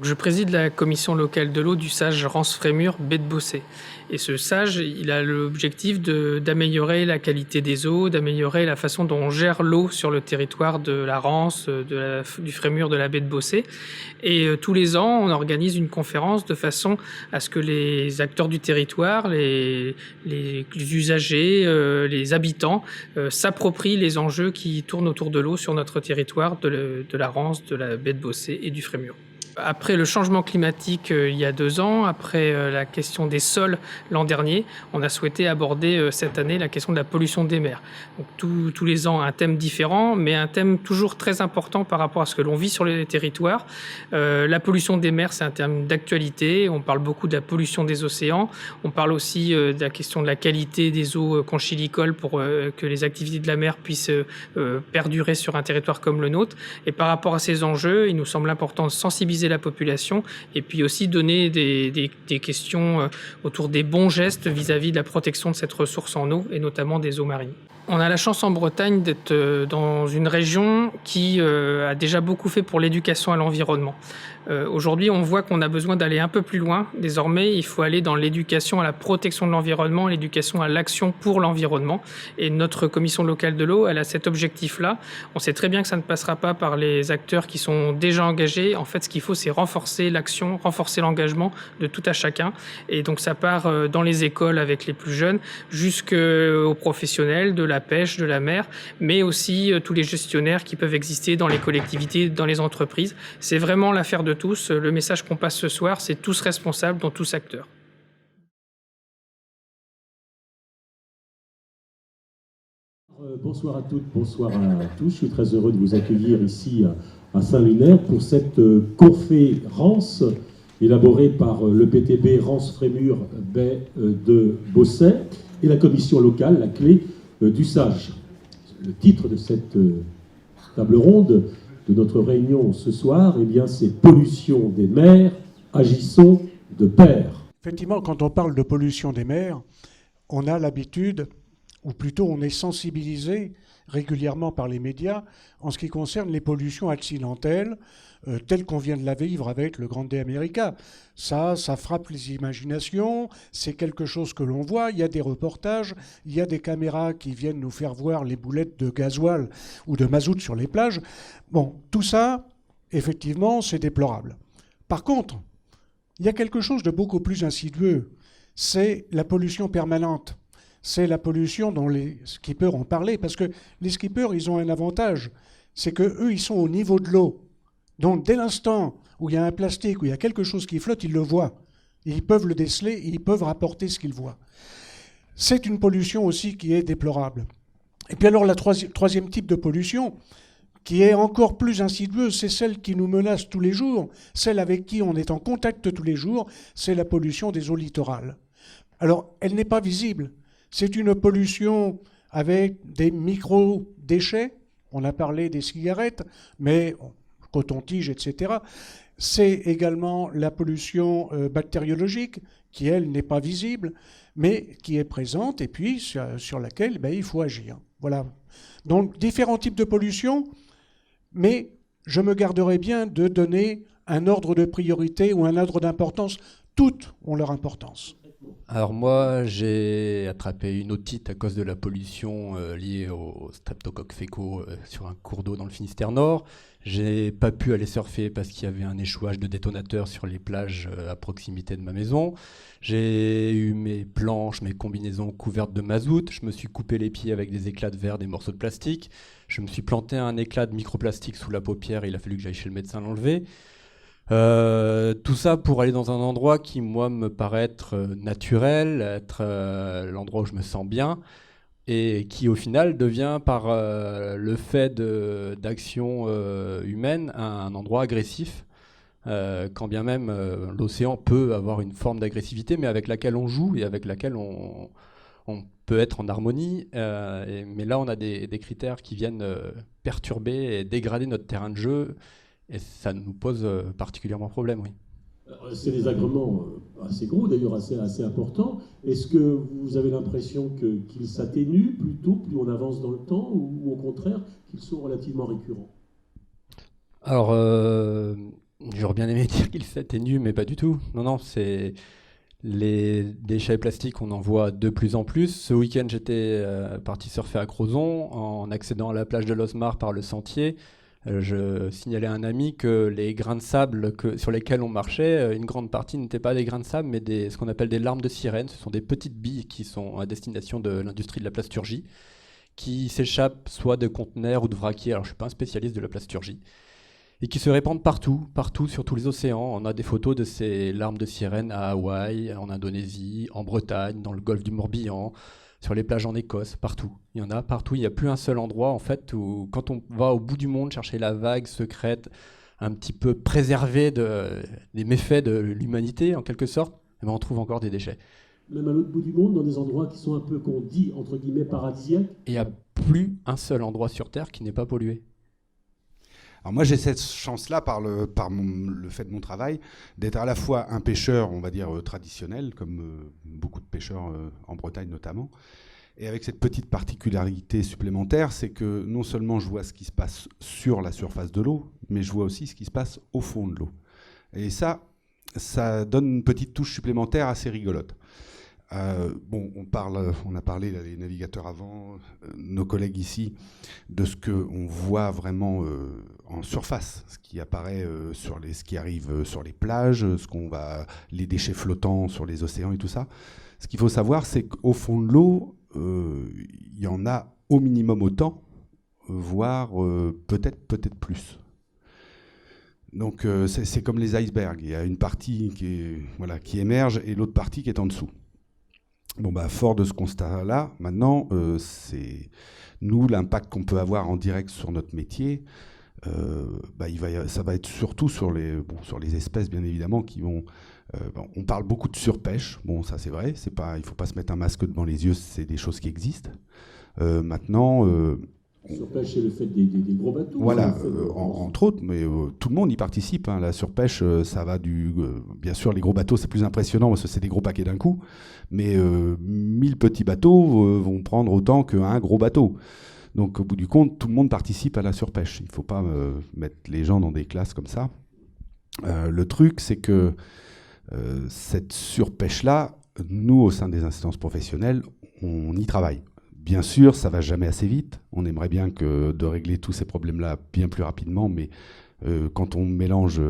Je préside la commission locale de l'eau du SAGE Rance-Frémur baie de Bossé. Et ce SAGE, il a l'objectif d'améliorer la qualité des eaux, d'améliorer la façon dont on gère l'eau sur le territoire de la Rance, du Frémur, de la baie de Bossé. Et tous les ans, on organise une conférence de façon à ce que les acteurs du territoire, les usagers, les habitants s'approprient les enjeux qui tournent autour de l'eau sur notre territoire de la Rance, de la baie de Bossé et du Frémur. Après le changement climatique il y a 2 ans, après la question des sols l'an dernier, on a souhaité aborder cette année la question de la pollution des mers. Donc tous les ans un thème différent, mais un thème toujours très important par rapport à ce que l'on vit sur les territoires. La pollution des mers, c'est un thème d'actualité. On parle beaucoup de la pollution des océans. On parle aussi de la question de la qualité des eaux conchylicoles pour que les activités de la mer puissent perdurer sur un territoire comme le nôtre. Et par rapport à ces enjeux, il nous semble important de sensibiliser la population et puis aussi donner des questions autour des bons gestes vis-à-vis de la protection de cette ressource en eau et notamment des eaux marines. On a la chance en Bretagne d'être dans une région qui a déjà beaucoup fait pour l'éducation à l'environnement. Aujourd'hui, on voit qu'on a besoin d'aller un peu plus loin. Désormais, il faut aller dans l'éducation à la protection de l'environnement, l'éducation à l'action pour l'environnement. Et notre commission locale de l'eau, elle a cet objectif-là. On sait très bien que ça ne passera pas par les acteurs qui sont déjà engagés. En fait, ce qu'il faut, c'est renforcer l'action, renforcer l'engagement de tout à chacun. Et donc, ça part dans les écoles avec les plus jeunes, jusqu'aux professionnels de la pêche, de la mer, mais aussi tous les gestionnaires qui peuvent exister dans les collectivités, dans les entreprises. C'est vraiment l'affaire de tous. Le message qu'on passe ce soir, c'est tous responsables, dont tous acteurs. Bonsoir à toutes, bonsoir à tous. Je suis très heureux de vous accueillir ici à Saint-Lunaire pour cette conférence élaborée par le PTB Rance-Frémur baie de Bossé et la commission locale, la clé du SAGE. Le titre de cette table ronde de notre réunion ce soir, eh bien, c'est Pollution des mers, agissons de pair. Effectivement, quand on parle de pollution des mers, on a l'habitude, ou plutôt on est sensibilisé régulièrement par les médias en ce qui concerne les pollutions accidentelles, telles qu'on vient de la vivre avec le Grande America. Ça frappe les imaginations, c'est quelque chose que l'on voit, il y a des reportages, il y a des caméras qui viennent nous faire voir les boulettes de gasoil ou de mazout sur les plages. Bon, tout ça, effectivement, c'est déplorable. Par contre, il y a quelque chose de beaucoup plus insidieux, c'est la pollution permanente. C'est la pollution dont les skippers ont parlé, parce que les skippers, ils ont un avantage, c'est qu'eux, ils sont au niveau de l'eau. Donc, dès l'instant où il y a un plastique, où il y a quelque chose qui flotte, ils le voient. Ils peuvent le déceler, ils peuvent rapporter ce qu'ils voient. C'est une pollution aussi qui est déplorable. Et puis alors, la troisième type de pollution, qui est encore plus insidieuse, c'est celle qui nous menace tous les jours, celle avec qui on est en contact tous les jours, c'est la pollution des eaux littorales. Alors, elle n'est pas visible. C'est une pollution avec des micro-déchets. On a parlé des cigarettes, mais coton-tige, etc. C'est également la pollution bactériologique, qui, elle, n'est pas visible, mais qui est présente et puis sur laquelle il faut agir. Voilà. Donc, différents types de pollution, mais je me garderai bien de donner un ordre de priorité ou un ordre d'importance. Toutes ont leur importance. Alors moi, j'ai attrapé une otite à cause de la pollution liée au streptocoque fécaux sur un cours d'eau dans le Finistère Nord. J'ai pas pu aller surfer parce qu'il y avait un échouage de détonateurs sur les plages à proximité de ma maison. J'ai eu mes planches, mes combinaisons couvertes de mazout. Je me suis coupé les pieds avec des éclats de verre, des morceaux de plastique. Je me suis planté un éclat de microplastique sous la paupière. Il a fallu que j'aille chez le médecin l'enlever. Tout ça pour aller dans un endroit qui, moi, me paraît être naturel, être l'endroit où je me sens bien, et qui, au final, devient, par le fait d'action humaine, un endroit agressif, quand bien même l'océan peut avoir une forme d'agressivité, mais avec laquelle on joue et avec laquelle on peut être en harmonie. Mais là, on a des critères qui viennent perturber et dégrader notre terrain de jeu. Et ça nous pose particulièrement problème, oui. C'est des agréments assez gros, d'ailleurs assez importants. Est-ce que vous avez l'impression qu'ils s'atténuent plutôt plus on avance dans le temps ou au contraire qu'ils sont relativement récurrents ? Alors, J'aurais bien aimé dire qu'il s'atténue, mais pas du tout. Non, non, c'est les déchets plastiques, on en voit de plus en plus. Ce week-end, j'étais parti surfer à Crozon en accédant à la plage de l'Osmar par le sentier. Je signalais à un ami que les grains de sable sur lesquels on marchait, une grande partie n'étaient pas des grains de sable, mais ce qu'on appelle des larmes de sirène. Ce sont des petites billes qui sont à destination de l'industrie de la plasturgie, qui s'échappent soit de conteneurs ou de vraquiers. Alors, je ne suis pas un spécialiste de la plasturgie. Et qui se répandent partout, partout sur tous les océans. On a des photos de ces larmes de sirène à Hawaï, en Indonésie, en Bretagne, dans le golfe du Morbihan, sur les plages en Écosse, partout. Il y en a partout. Il n'y a plus un seul endroit, en fait, où quand on va au bout du monde chercher la vague secrète, un petit peu préservée des méfaits de l'humanité, en quelque sorte, eh ben on trouve encore des déchets. Même à l'autre bout du monde, dans des endroits qui sont un peu, qu'on dit, entre guillemets, paradisiaques. Et il n'y a plus un seul endroit sur Terre qui n'est pas pollué. Alors moi, j'ai cette chance-là, par le fait de mon travail, d'être à la fois un pêcheur, on va dire, traditionnel, comme beaucoup de pêcheurs en Bretagne notamment, et avec cette petite particularité supplémentaire, c'est que non seulement je vois ce qui se passe sur la surface de l'eau, mais je vois aussi ce qui se passe au fond de l'eau. Et ça donne une petite touche supplémentaire assez rigolote. On a parlé, là, les navigateurs avant, nos collègues ici, de ce qu'on voit vraiment en surface, ce qui apparaît ce qui arrive sur les plages, les déchets flottants sur les océans et tout ça. Ce qu'il faut savoir, c'est qu'au fond de l'eau, il y en a au minimum autant, voire peut-être plus. Donc c'est comme les icebergs, il y a une partie qui émerge et l'autre partie qui est en dessous. Bon, fort de ce constat-là, maintenant, c'est nous, l'impact qu'on peut avoir en direct sur notre métier, ça va être surtout sur les espèces, bien évidemment, qui vont... on parle beaucoup de surpêche, bon, ça c'est vrai, il ne faut pas se mettre un masque devant les yeux, c'est des choses qui existent. Maintenant... surpêche, c'est le fait des gros bateaux. Voilà, entre autres, mais tout le monde y participe. La surpêche, ça va bien sûr, les gros bateaux, c'est plus impressionnant parce que c'est des gros paquets d'un coup, mais 1000 petits bateaux vont prendre autant qu'un gros bateau. Donc, au bout du compte, tout le monde participe à la surpêche. Il ne faut pas mettre les gens dans des classes comme ça. Le truc, c'est que cette surpêche-là, nous, au sein des instances professionnelles, on y travaille. Bien sûr, ça ne va jamais assez vite. On aimerait bien de régler tous ces problèmes-là bien plus rapidement, mais quand on mélange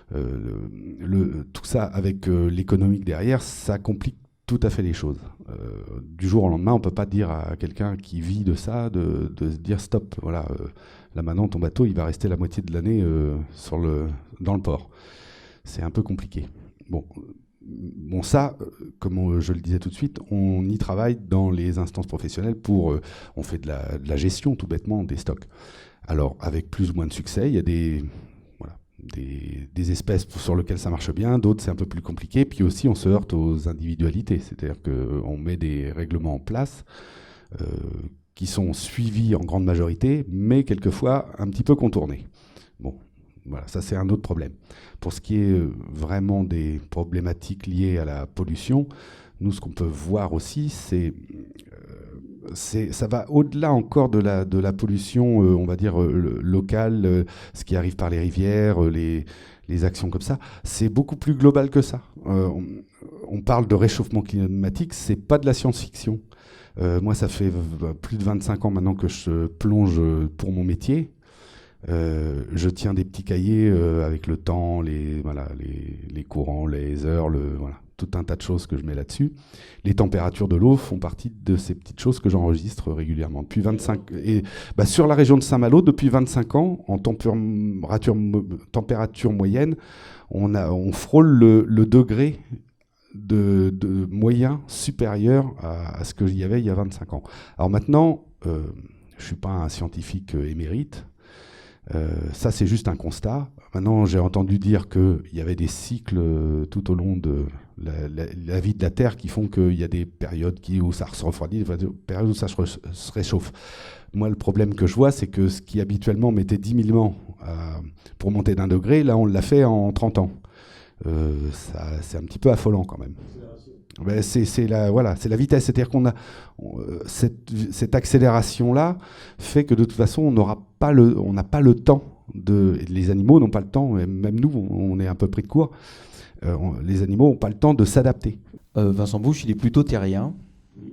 tout ça avec l'économique derrière, ça complique tout à fait les choses. Du jour au lendemain, on ne peut pas dire à quelqu'un qui vit de ça de se dire stop, voilà, là maintenant ton bateau il va rester la moitié de l'année dans le port. C'est un peu compliqué. Bon, ça, comme je le disais tout de suite, on y travaille dans les instances professionnelles on fait de la gestion tout bêtement des stocks. Alors, avec plus ou moins de succès, il y a des espèces sur lesquelles ça marche bien, d'autres c'est un peu plus compliqué, puis aussi on se heurte aux individualités, c'est-à-dire qu'on met des règlements en place qui sont suivis en grande majorité, mais quelquefois un petit peu contournés. Bon. Voilà, ça c'est un autre problème. Pour ce qui est vraiment des problématiques liées à la pollution, nous ce qu'on peut voir aussi, ça va au-delà encore de la pollution, on va dire locale, ce qui arrive par les rivières, les actions comme ça. C'est beaucoup plus global que ça. On parle de réchauffement climatique, c'est pas de la science-fiction. Moi, ça fait plus de 25 ans maintenant que je plonge pour mon métier. Je tiens des petits cahiers avec le temps, les courants, les heures, tout un tas de choses que je mets là-dessus. Les températures de l'eau font partie de ces petites choses que j'enregistre régulièrement. Depuis 25 et sur la région de Saint-Malo, depuis 25 ans, en température moyenne, on frôle le degré de moyen supérieur à ce qu'il y avait il y a 25 ans. Alors maintenant, je ne suis pas un scientifique émérite. Ça, c'est juste un constat. Maintenant, j'ai entendu dire qu'il y avait des cycles tout au long de la vie de la Terre qui font qu'il y a des périodes où ça se refroidit, des périodes où ça se réchauffe. Moi, le problème que je vois, c'est que ce qui habituellement mettait 10 000 ans pour monter d'1 degré, là, on l'a fait en 30 ans. C'est un petit peu affolant quand même. C'est la vitesse, c'est-à-dire qu'on a cette accélération-là fait que de toute façon on n'a pas le temps les animaux n'ont pas le temps, et même nous, on est un peu pris de court, les animaux n'ont pas le temps de s'adapter. Vincent Bouche, il est plutôt terrien,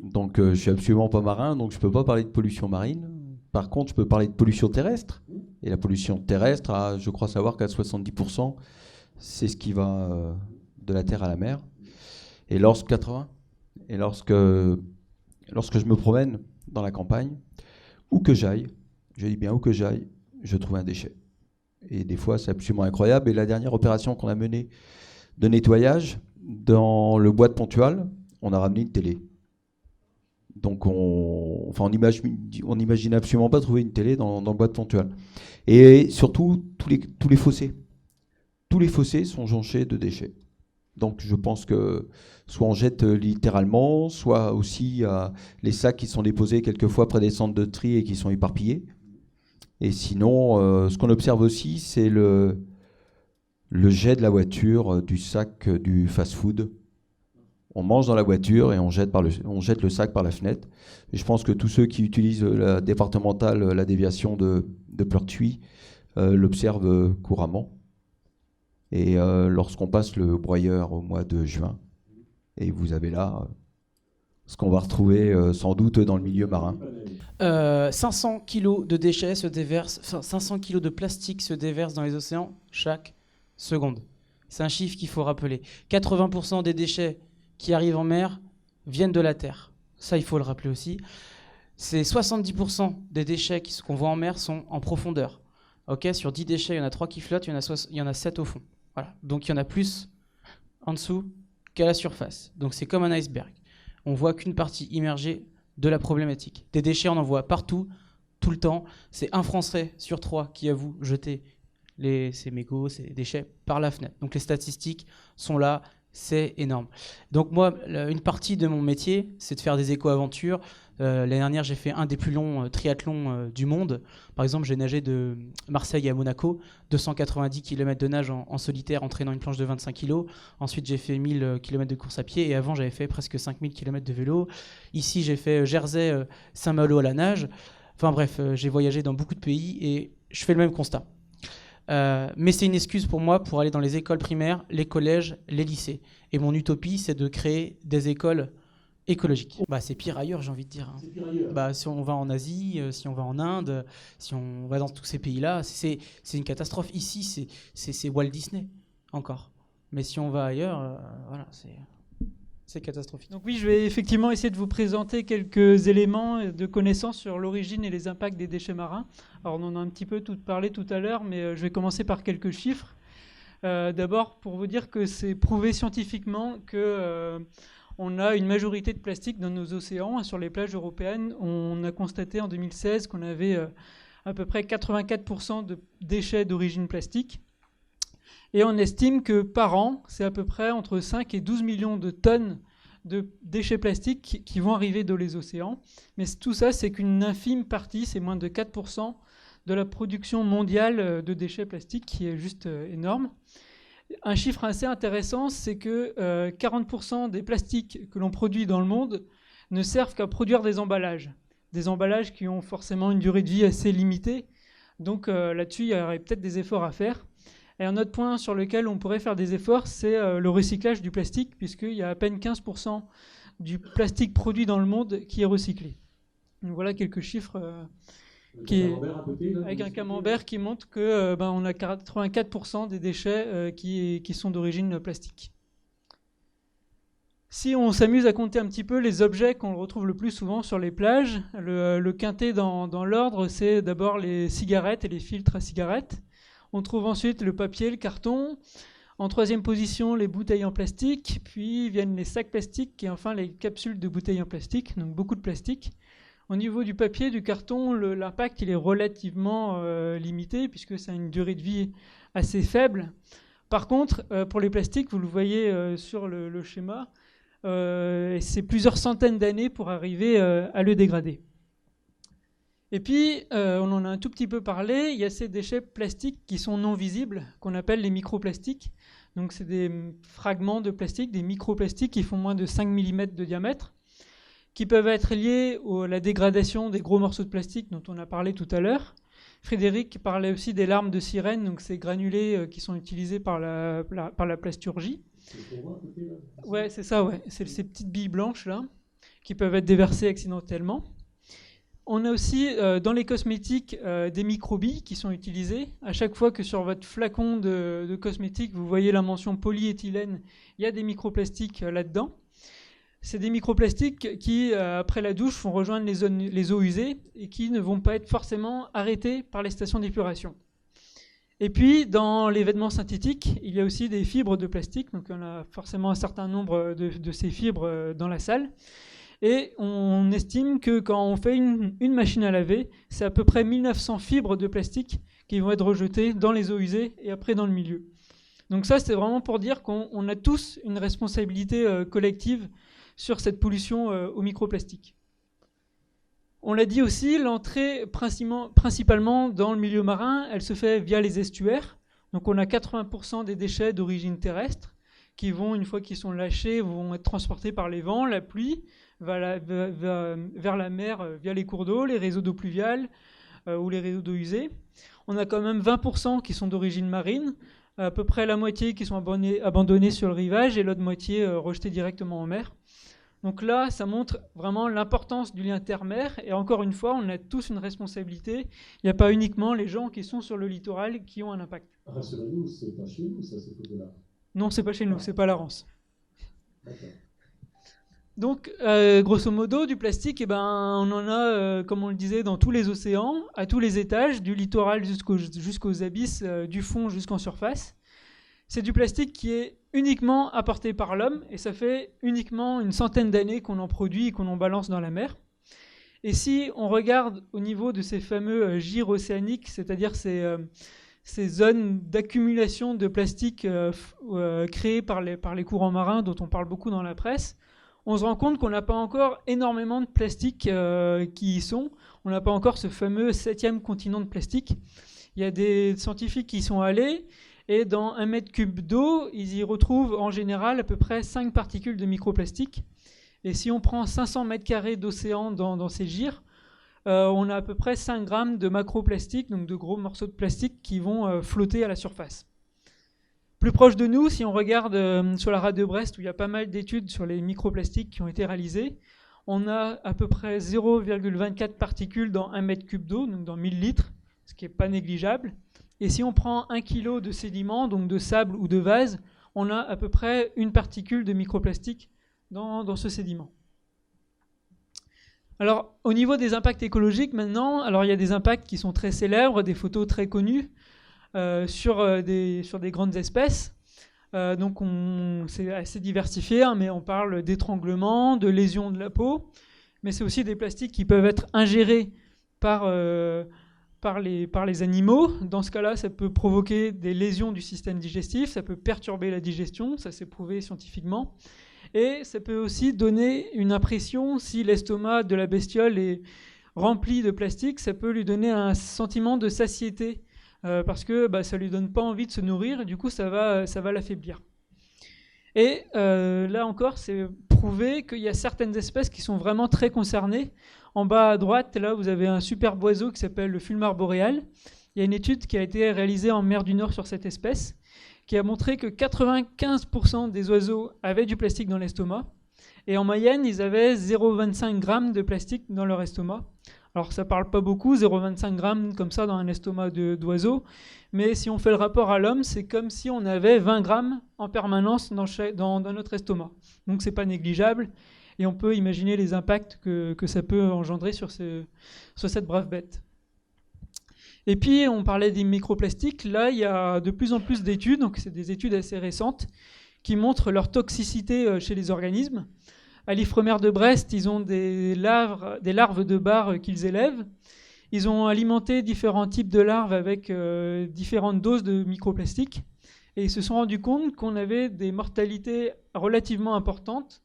donc je suis absolument pas marin, donc je peux pas parler de pollution marine. Par contre, je peux parler de pollution terrestre. Et la pollution terrestre, je crois savoir qu'à 70%, c'est ce qui va de la terre à la mer. Et lorsque je me promène dans la campagne, où que j'aille, je dis bien où que j'aille, je trouve un déchet. Et des fois, c'est absolument incroyable. Et la dernière opération qu'on a menée de nettoyage, dans le bois de Pontual, on a ramené une télé. Donc on n'imagine absolument pas trouver une télé dans le bois de Pontual. Et surtout, tous les fossés. Tous les fossés sont jonchés de déchets. Donc je pense que soit on jette littéralement, soit aussi les sacs qui sont déposés quelquefois près des centres de tri et qui sont éparpillés. Et sinon, ce qu'on observe aussi, c'est le jet de la voiture du sac du fast-food. On mange dans la voiture et on jette le sac par la fenêtre. Et je pense que tous ceux qui utilisent la départementale, la déviation de Pleurtuis, l'observent couramment. Et lorsqu'on passe le broyeur au mois de juin, et vous avez là ce qu'on va retrouver sans doute dans le milieu marin. 500 kilos de déchets se déversent, 500 kilos de plastique se déversent dans les océans chaque seconde. C'est un chiffre qu'il faut rappeler. 80% des déchets qui arrivent en mer viennent de la terre. Ça, il faut le rappeler aussi. C'est 70% des déchets qu'on voit en mer sont en profondeur. Okay, sur 10 déchets, il y en a 3 qui flottent, il y en a 7 au fond. Voilà. Donc il y en a plus en dessous qu'à la surface. Donc c'est comme un iceberg. On voit qu'une partie immergée de la problématique. Des déchets, on en voit partout, tout le temps. C'est un Français sur 3 qui avoue jeter ses mégots, ses déchets par la fenêtre. Donc les statistiques sont là. C'est énorme. Donc moi, une partie de mon métier, c'est de faire des éco-aventures. L'année dernière, j'ai fait un des plus longs triathlons du monde. Par exemple, j'ai nagé de Marseille à Monaco, 290 km de nage en solitaire, entraînant une planche de 25 kg. Ensuite, j'ai fait 1000 km de course à pied. Et avant, j'avais fait presque 5000 km de vélo. Ici, j'ai fait Jersey, Saint-Malo à la nage. Enfin bref, j'ai voyagé dans beaucoup de pays et je fais le même constat. Mais c'est une excuse pour moi pour aller dans les écoles primaires, les collèges, les lycées. Et mon utopie, c'est de créer des écoles écologiques. C'est pire ailleurs, j'ai envie de dire. Si on va en Asie, si on va en Inde, si on va dans tous ces pays-là, c'est une catastrophe. Ici, c'est Walt Disney, encore. Mais si on va ailleurs, voilà, c'est catastrophique. Donc oui, je vais effectivement essayer de vous présenter quelques éléments de connaissances sur l'origine et les impacts des déchets marins. Alors on en a un petit peu parlé tout à l'heure, mais je vais commencer par quelques chiffres. D'abord, pour vous dire que c'est prouvé scientifiquement qu'on a une majorité de plastique dans nos océans. Sur les plages européennes, on a constaté en 2016 qu'on avait à peu près 84% de déchets d'origine plastique. Et on estime que par an, c'est à peu près entre 5 et 12 millions de tonnes de déchets plastiques qui vont arriver dans les océans. Mais tout ça, c'est qu'une infime partie, c'est moins de 4% de la production mondiale de déchets plastiques, qui est juste énorme. Un chiffre assez intéressant, c'est que 40% des plastiques que l'on produit dans le monde ne servent qu'à produire des emballages. Des emballages qui ont forcément une durée de vie assez limitée. Donc là-dessus, il y aurait peut-être des efforts à faire. Et un autre point sur lequel on pourrait faire des efforts, c'est le recyclage du plastique, puisqu'il y a à peine 15% du plastique produit dans le monde qui est recyclé. Donc voilà quelques chiffres avec un camembert qui montre qu'on a 84% des déchets qui sont d'origine plastique. Si on s'amuse à compter un petit peu les objets qu'on retrouve le plus souvent sur les plages, le quintet dans l'ordre, c'est d'abord les cigarettes et les filtres à cigarettes. On trouve ensuite le papier, le carton. En troisième position, les bouteilles en plastique. Puis viennent les sacs plastiques et enfin les capsules de bouteilles en plastique. Donc beaucoup de plastique. Au niveau du papier, du carton, l'impact il est relativement limité puisque ça a une durée de vie assez faible. Par contre, pour les plastiques, vous le voyez sur le schéma, c'est plusieurs centaines d'années pour arriver à le dégrader. Et puis, on en a un tout petit peu parlé, il y a ces déchets plastiques qui sont non visibles, qu'on appelle les microplastiques. Donc c'est des fragments de plastique, des microplastiques qui font moins de 5 mm de diamètre, qui peuvent être liés à la dégradation des gros morceaux de plastique dont on a parlé tout à l'heure, Frédéric parlait aussi des larmes de sirène, donc ces granulés qui sont utilisés par la plasturgie. Ouais, c'est ça, ouais. C'est ces petites billes blanches là, qui peuvent être déversées accidentellement. On a aussi dans les cosmétiques des microbilles qui sont utilisées. À chaque fois que sur votre flacon de cosmétiques, vous voyez la mention polyéthylène, il y a des microplastiques là-dedans. C'est des microplastiques qui, après la douche, vont rejoindre les eaux usées et qui ne vont pas être forcément arrêtés par les stations d'épuration. Et puis, dans les vêtements synthétiques, il y a aussi des fibres de plastique. Donc, on a forcément un certain nombre de ces fibres dans la salle. Et on estime que quand on fait une machine à laver, c'est à peu près 1900 fibres de plastique qui vont être rejetées dans les eaux usées et après dans le milieu. Donc ça, c'est vraiment pour dire qu'on a tous une responsabilité collective sur cette pollution aux microplastiques. On l'a dit aussi, l'entrée principalement dans le milieu marin, elle se fait via les estuaires. Donc on a 80% des déchets d'origine terrestre qui vont, une fois qu'ils sont lâchés, vont être transportés par les vents, la pluie, vers la mer via les cours d'eau, les réseaux d'eau pluviale ou les réseaux d'eau usée. On a quand même 20% qui sont d'origine marine, à peu près la moitié qui sont abandonnés sur le rivage et l'autre moitié rejetés directement en mer. Donc là, ça montre vraiment l'importance du lien terre-mer. Et encore une fois, on a tous une responsabilité. Il n'y a pas uniquement les gens qui sont sur le littoral qui ont un impact. Rassurez-nous, c'est pas chez nous, ça, c'est tout de là. Non, c'est pas chez nous, c'est pas la Rance. D'accord. Donc, grosso modo, du plastique, on en a, comme on le disait, dans tous les océans, à tous les étages, du littoral jusqu'aux abysses, du fond jusqu'en surface. C'est du plastique qui est uniquement apporté par l'homme, et ça fait uniquement une centaine d'années qu'on en produit et qu'on en balance dans la mer. Et si on regarde au niveau de ces fameux gyres océaniques, c'est-à-dire ces zones d'accumulation de plastique créées par les courants marins, dont on parle beaucoup dans la presse, on se rend compte qu'on n'a pas encore énormément de plastique qui y sont. On n'a pas encore ce fameux 7e continent de plastique. Il y a des scientifiques qui y sont allés, et dans 1 mètre cube d'eau, ils y retrouvent en général à peu près 5 particules de microplastique. Et si on prend 500 mètres carrés d'océan dans ces gyres, on a à peu près 5 grammes de macroplastique, donc de gros morceaux de plastique qui vont flotter à la surface. Plus proche de nous, si on regarde sur la rade de Brest, où il y a pas mal d'études sur les microplastiques qui ont été réalisées, on a à peu près 0,24 particules dans 1 mètre cube d'eau, donc dans 1000 litres, ce qui n'est pas négligeable. Et si on prend 1 kg de sédiments, donc de sable ou de vase, on a à peu près 1 particule de microplastique dans ce sédiment. Alors, au niveau des impacts écologiques, maintenant, alors il y a des impacts qui sont très célèbres, des photos très connues sur des grandes espèces. Donc, c'est assez diversifié, hein, mais on parle d'étranglement, de lésions de la peau, mais c'est aussi des plastiques qui peuvent être ingérés par les animaux. Dans ce cas-là, ça peut provoquer des lésions du système digestif, ça peut perturber la digestion, ça s'est prouvé scientifiquement. Et ça peut aussi donner une impression, si l'estomac de la bestiole est rempli de plastique, ça peut lui donner un sentiment de satiété, parce que ça ne lui donne pas envie de se nourrir, et du coup ça va l'affaiblir. Et là encore, c'est prouvé qu'il y a certaines espèces qui sont vraiment très concernées. En bas à droite, là, vous avez un superbe oiseau qui s'appelle le fulmar boréal. Il y a une étude qui a été réalisée en mer du Nord sur cette espèce, qui a montré que 95% des oiseaux avaient du plastique dans l'estomac. Et en moyenne, ils avaient 0,25 g de plastique dans leur estomac. Alors ça ne parle pas beaucoup, 0,25 g comme ça dans un estomac d'oiseau. Mais si on fait le rapport à l'homme, c'est comme si on avait 20 grammes en permanence dans notre estomac. Donc c'est pas négligeable. Et on peut imaginer les impacts que ça peut engendrer sur cette brave bête. Et puis, on parlait des microplastiques. Là, il y a de plus en plus d'études, donc c'est des études assez récentes, qui montrent leur toxicité chez les organismes. À l'Ifremer de Brest, ils ont des larves de bar qu'ils élèvent. Ils ont alimenté différents types de larves avec différentes doses de microplastiques. Et ils se sont rendus compte qu'on avait des mortalités relativement importantes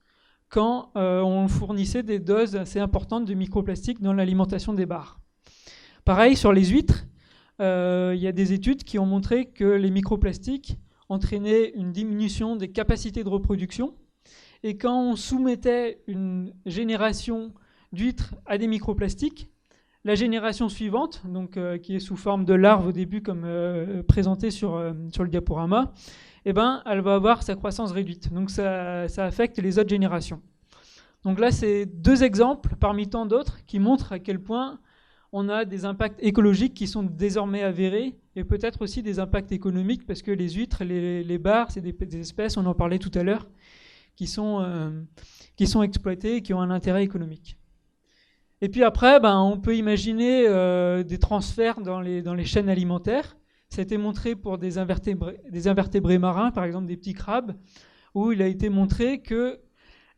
quand on fournissait des doses assez importantes de microplastiques dans l'alimentation des bars. Pareil, sur les huîtres, il y a des études qui ont montré que les microplastiques entraînaient une diminution des capacités de reproduction. Et quand on soumettait une génération d'huîtres à des microplastiques, La génération suivante, donc, qui est sous forme de larve au début, comme présenté sur le diaporama, eh ben, elle va avoir sa croissance réduite. Donc ça affecte les autres générations. Donc là, c'est 2 exemples parmi tant d'autres qui montrent à quel point on a des impacts écologiques qui sont désormais avérés et peut-être aussi des impacts économiques parce que les huîtres, les bars, c'est des espèces, on en parlait tout à l'heure, qui sont exploitées et qui ont un intérêt économique. Et puis après, on peut imaginer des transferts dans les chaînes alimentaires. Ça a été montré pour des invertébrés marins, par exemple des petits crabes, où il a été montré que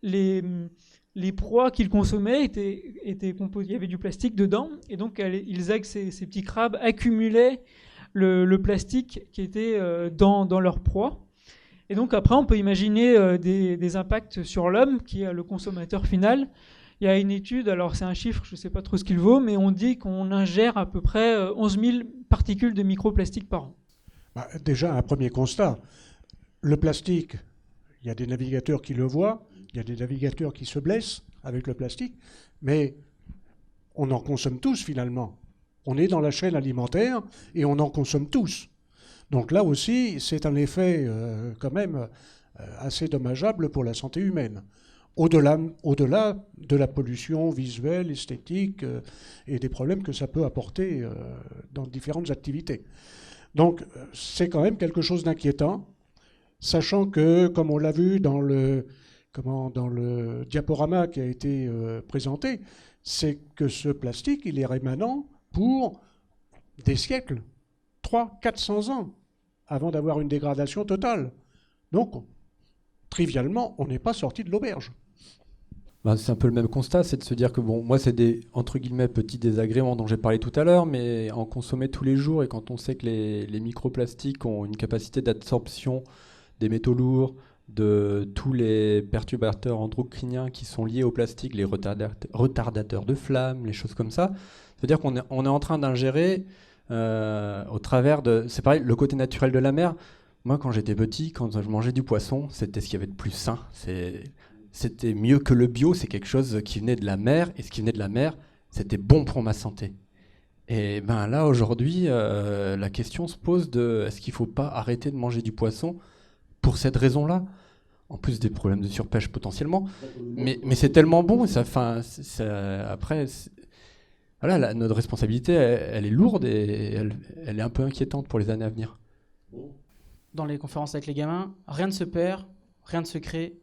les proies qu'ils consommaient étaient composées, il y avait du plastique dedans, et donc ces petits crabes accumulaient le plastique qui était dans leur proie. Et donc après, on peut imaginer des impacts sur l'homme, qui est le consommateur final. Il y a une étude, alors c'est un chiffre, je ne sais pas trop ce qu'il vaut, mais on dit qu'on ingère à peu près 11 000 particules de microplastiques par an. Déjà, un premier constat. Le plastique, il y a des navigateurs qui le voient, il y a des navigateurs qui se blessent avec le plastique, mais on en consomme tous finalement. On est dans la chaîne alimentaire et on en consomme tous. Donc là aussi, c'est un effet quand même assez dommageable pour la santé humaine. Au-delà de la pollution visuelle, esthétique et des problèmes que ça peut apporter dans différentes activités. Donc c'est quand même quelque chose d'inquiétant, sachant que, comme on l'a vu dans le diaporama qui a été présenté, c'est que ce plastique, il est rémanent pour des siècles, 300-400 ans, avant d'avoir une dégradation totale. Donc, trivialement, on n'est pas sorti de l'auberge. C'est un peu le même constat, c'est de se dire que moi c'est des entre guillemets petits désagréments dont j'ai parlé tout à l'heure, mais en consommer tous les jours et quand on sait que les microplastiques ont une capacité d'absorption des métaux lourds, de tous les perturbateurs endocriniens qui sont liés au plastique, les retardateurs de flamme, les choses comme ça, c'est-à-dire qu'on est en train d'ingérer au travers de... C'est pareil, le côté naturel de la mer. Moi, quand j'étais petit, quand je mangeais du poisson, c'était ce qu'il y avait de plus sain. C'était mieux que le bio, c'est quelque chose qui venait de la mer, et ce qui venait de la mer, c'était bon pour ma santé. Et là, aujourd'hui, la question se pose de est-ce qu'il ne faut pas arrêter de manger du poisson pour cette raison-là, en plus des problèmes de surpêche potentiellement. Mais c'est tellement bon, après... Voilà, notre responsabilité, elle est lourde et elle est un peu inquiétante pour les années à venir. Dans les conférences avec les gamins, rien ne se perd, rien ne se crée,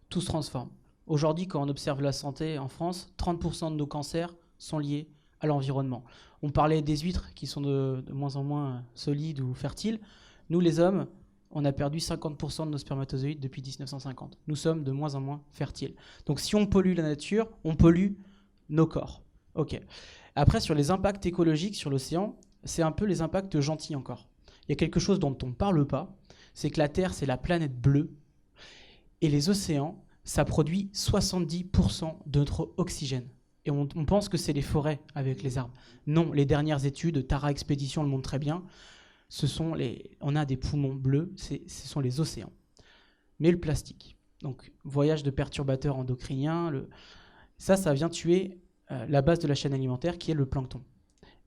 tout se transforme. Aujourd'hui, quand on observe la santé en France, 30% de nos cancers sont liés à l'environnement. On parlait des huîtres qui sont de moins en moins solides ou fertiles. Nous, les hommes, on a perdu 50% de nos spermatozoïdes depuis 1950. Nous sommes de moins en moins fertiles. Donc si on pollue la nature, on pollue nos corps. Ok. Après, sur les impacts écologiques sur l'océan, c'est un peu les impacts gentils encore. Il y a quelque chose dont on ne parle pas, c'est que la Terre, c'est la planète bleue, et les océans, ça produit 70% de notre oxygène. Et on pense que c'est les forêts avec les arbres. Non, les dernières études, Tara Expédition le montre très bien, on a des poumons bleus, ce sont les océans. Mais le plastique, donc voyage de perturbateurs endocriniens, ça vient tuer la base de la chaîne alimentaire qui est le plancton.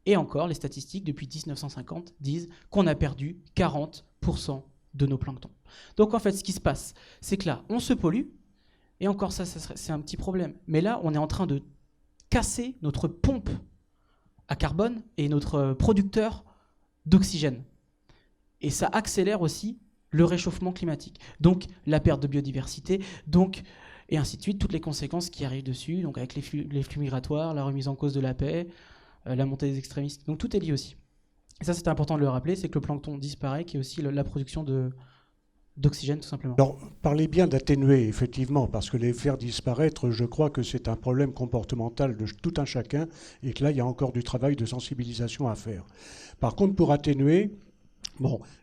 Et encore, les statistiques depuis 1950 disent qu'on a perdu 40% de nos planctons. Donc en fait, ce qui se passe, c'est que là, on se pollue, et encore ça c'est un petit problème. Mais là, on est en train de casser notre pompe à carbone et notre producteur d'oxygène. Et ça accélère aussi le réchauffement climatique. Donc la perte de biodiversité, et ainsi de suite, toutes les conséquences qui arrivent dessus, donc avec les flux migratoires, la remise en cause de la paix, la montée des extrémistes. Donc tout est lié aussi. Et ça, c'est important de le rappeler, c'est que le plancton disparaît, qui est aussi la production d'oxygène, tout simplement. Alors, parlez bien d'atténuer, effectivement, parce que les faire disparaître, je crois que c'est un problème comportemental de tout un chacun, et que là, il y a encore du travail de sensibilisation à faire. Par contre, pour atténuer,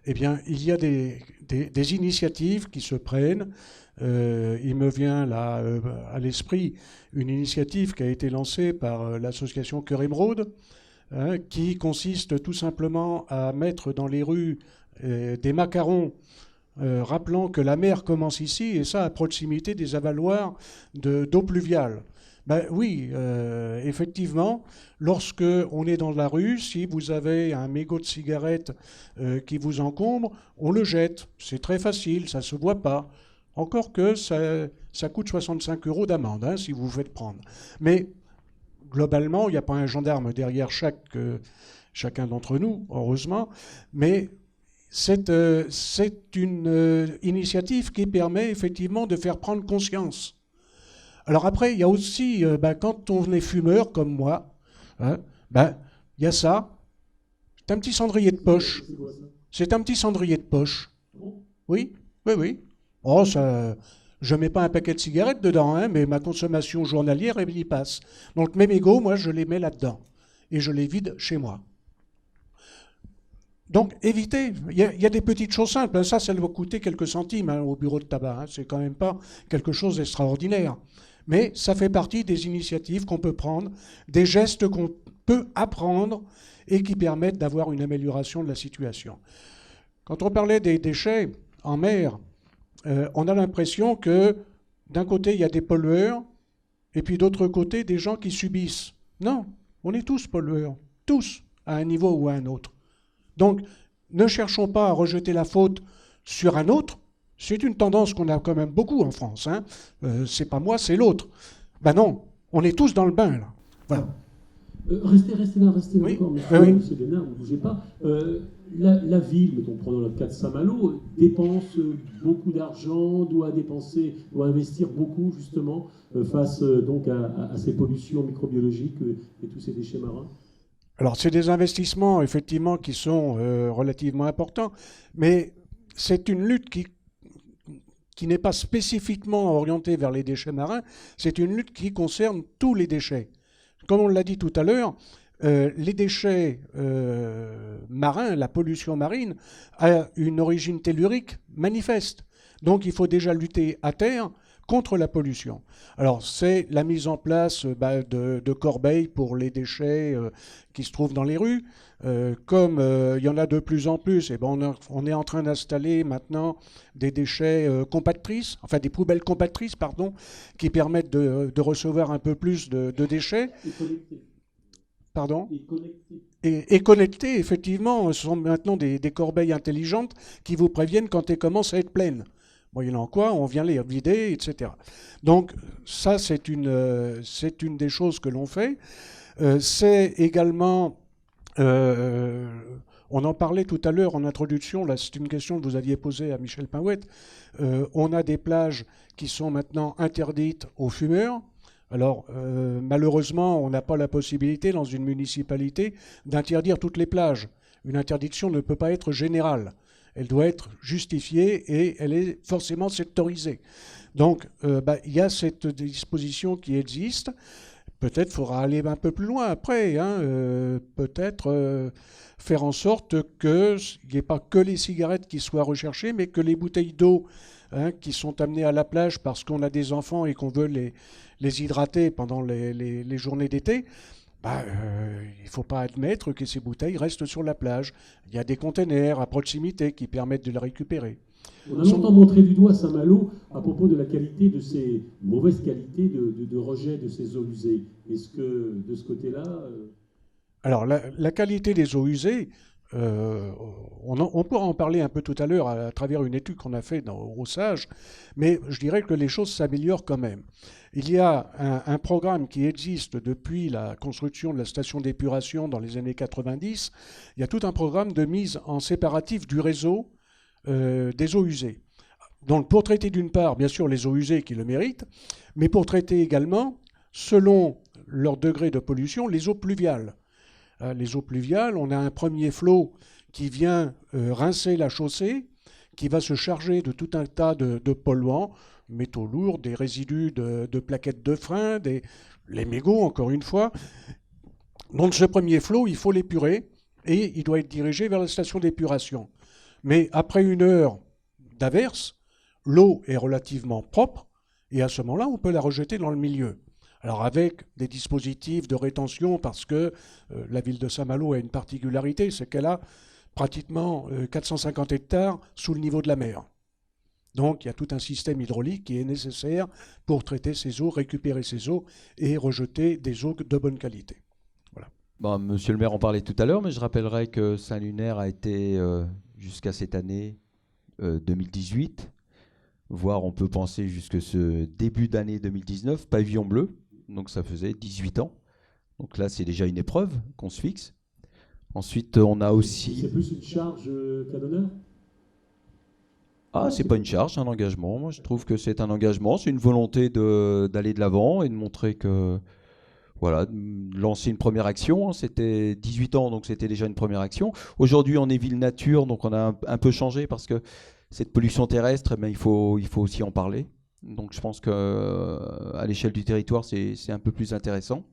il y a des initiatives qui se prennent. Il me vient là à l'esprit une initiative qui a été lancée par l'association Cœur Émeraude, qui consiste tout simplement à mettre dans les rues des macarons rappelant que la mer commence ici, et ça à proximité des avaloirs d'eau pluviale. Ben oui, effectivement, lorsque on est dans la rue, si vous avez un mégot de cigarette qui vous encombre, on le jette. C'est très facile, ça ne se voit pas. Encore que ça coûte 65 € d'amende hein, si vous vous faites prendre. Mais globalement, il n'y a pas un gendarme derrière chacun d'entre nous, heureusement. Mais c'est une initiative qui permet effectivement de faire prendre conscience. Alors après, il y a aussi, quand on est fumeur comme moi, hein, il y a ça. C'est un petit cendrier de poche. C'est un petit cendrier de poche. Oui, oui, oui. Oh, ça, je ne mets pas un paquet de cigarettes dedans, hein, mais ma consommation journalière, elle y passe. Donc mes mégots, moi, je les mets là-dedans. Et je les vide chez moi. Donc évitez, il y a des petites choses simples. Ça va coûter quelques centimes hein, au bureau de tabac. Hein. C'est quand même pas quelque chose d'extraordinaire. Mais ça fait partie des initiatives qu'on peut prendre, des gestes qu'on peut apprendre et qui permettent d'avoir une amélioration de la situation. Quand on parlait des déchets en mer, on a l'impression que d'un côté, il y a des pollueurs et puis d'autre côté, des gens qui subissent. Non, on est tous pollueurs, tous, à un niveau ou à un autre. Donc, ne cherchons pas à rejeter la faute sur un autre. C'est une tendance qu'on a quand même beaucoup en France. Hein. C'est pas moi, c'est l'autre. Ben non, on est tous dans le bain, là. Voilà. Restez là oui. encore, oui. monsieur Bénard, ne bougez pas. La ville, mettons, prenons le cas de Saint-Malo, dépense beaucoup d'argent, doit investir beaucoup, justement, face donc à ces pollutions microbiologiques et tous ces déchets marins. Alors, c'est des investissements, effectivement, qui sont relativement importants, mais c'est une lutte qui n'est pas spécifiquement orientée vers les déchets marins, c'est une lutte qui concerne tous les déchets. Comme on l'a dit tout à l'heure, les déchets marins, la pollution marine, a une origine tellurique manifeste. Donc, il faut déjà lutter à terre contre la pollution. Alors, c'est la mise en place de corbeilles pour les déchets qui se trouvent dans les rues. Comme il y en a de plus en plus, et on est en train d'installer maintenant des déchets compactrices, enfin des poubelles compactrices, pardon, qui permettent de recevoir un peu plus de déchets. Et connectés. Pardon ? Et connectés. Et connectés, effectivement, ce sont maintenant des corbeilles intelligentes qui vous préviennent quand elles commencent à être pleines. Moyennant quoi, on vient les vider, etc. Donc ça, c'est une des choses que l'on fait. C'est également, on en parlait tout à l'heure en introduction, là c'est une question que vous aviez posée à Michel Pinouette, on a des plages qui sont maintenant interdites aux fumeurs. Alors, malheureusement, on n'a pas la possibilité dans une municipalité d'interdire toutes les plages. Une interdiction ne peut pas être générale. Elle doit être justifiée et elle est forcément sectorisée. Donc, il y a cette disposition qui existe. Peut-être faudra aller un peu plus loin après. Hein, peut-être faire en sorte qu'il n'y ait pas que les cigarettes qui soient recherchées, mais que les bouteilles d'eau qui sont amenées à la plage parce qu'on a des enfants et qu'on veut les hydrater pendant les journées d'été, il ne faut pas admettre que ces bouteilles restent sur la plage. Il y a des containers à proximité qui permettent de les récupérer. On a longtemps montré du doigt Saint-Malo à propos de la qualité de ces mauvaises qualités de rejet de ces eaux usées. Est-ce que de ce côté-là... Alors, la qualité des eaux usées, on pourra en parler un peu tout à l'heure à travers une étude qu'on a faite au SAGE, mais je dirais que les choses s'améliorent quand même. Il y a un programme qui existe depuis la construction de la station d'épuration dans les années 90. Il y a tout un programme de mise en séparatif du réseau des eaux usées. Donc pour traiter d'une part, bien sûr, les eaux usées qui le méritent, mais pour traiter également, selon leur degré de pollution, les eaux pluviales. Les eaux pluviales, on a un premier flot qui vient rincer la chaussée, qui va se charger de tout un tas de polluants, métaux lourds, des résidus de plaquettes de frein, les mégots, encore une fois. Donc ce premier flot, il faut l'épurer et il doit être dirigé vers la station d'épuration. Mais après une heure d'averse, l'eau est relativement propre et à ce moment-là, on peut la rejeter dans le milieu. Alors avec des dispositifs de rétention, parce que la ville de Saint-Malo a une particularité, c'est qu'elle a pratiquement 450 hectares sous le niveau de la mer. Donc il y a tout un système hydraulique qui est nécessaire pour traiter ces eaux, récupérer ces eaux et rejeter des eaux de bonne qualité. Voilà. Bon, monsieur le maire en parlait tout à l'heure, mais je rappellerai que Saint-Lunaire a été, jusqu'à cette année 2018, voire on peut penser jusque ce début d'année 2019, pavillon bleu, donc ça faisait 18 ans. Donc là, c'est déjà une épreuve qu'on se fixe. Ensuite, on a aussi... C'est plus une charge qu'un honneur? Ah, c'est pas une charge, c'est un engagement. Moi, je trouve que c'est un engagement, c'est une volonté d'aller de l'avant et de montrer que... Voilà, de lancer une première action. C'était 18 ans, donc c'était déjà une première action. Aujourd'hui, on est ville nature, donc on a un peu changé parce que cette pollution terrestre, il faut aussi en parler. Donc je pense qu'à l'échelle du territoire, c'est un peu plus intéressant.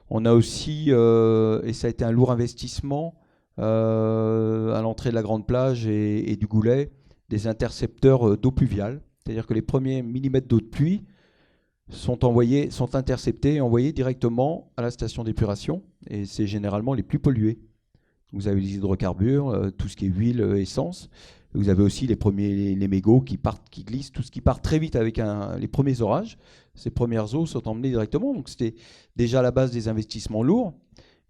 On a aussi, et ça a été un lourd investissement, à l'entrée de la Grande Plage et du Goulet, des intercepteurs d'eau pluviale. C'est-à-dire que les premiers millimètres d'eau de pluie sont interceptés et envoyés directement à la station d'épuration. Et c'est généralement les plus pollués. Vous avez les hydrocarbures, tout ce qui est huile, essence. Vous avez aussi les mégots qui glissent, tout ce qui part très vite avec les premiers orages. Ces premières eaux sont emmenées directement. Donc c'était déjà la base des investissements lourds.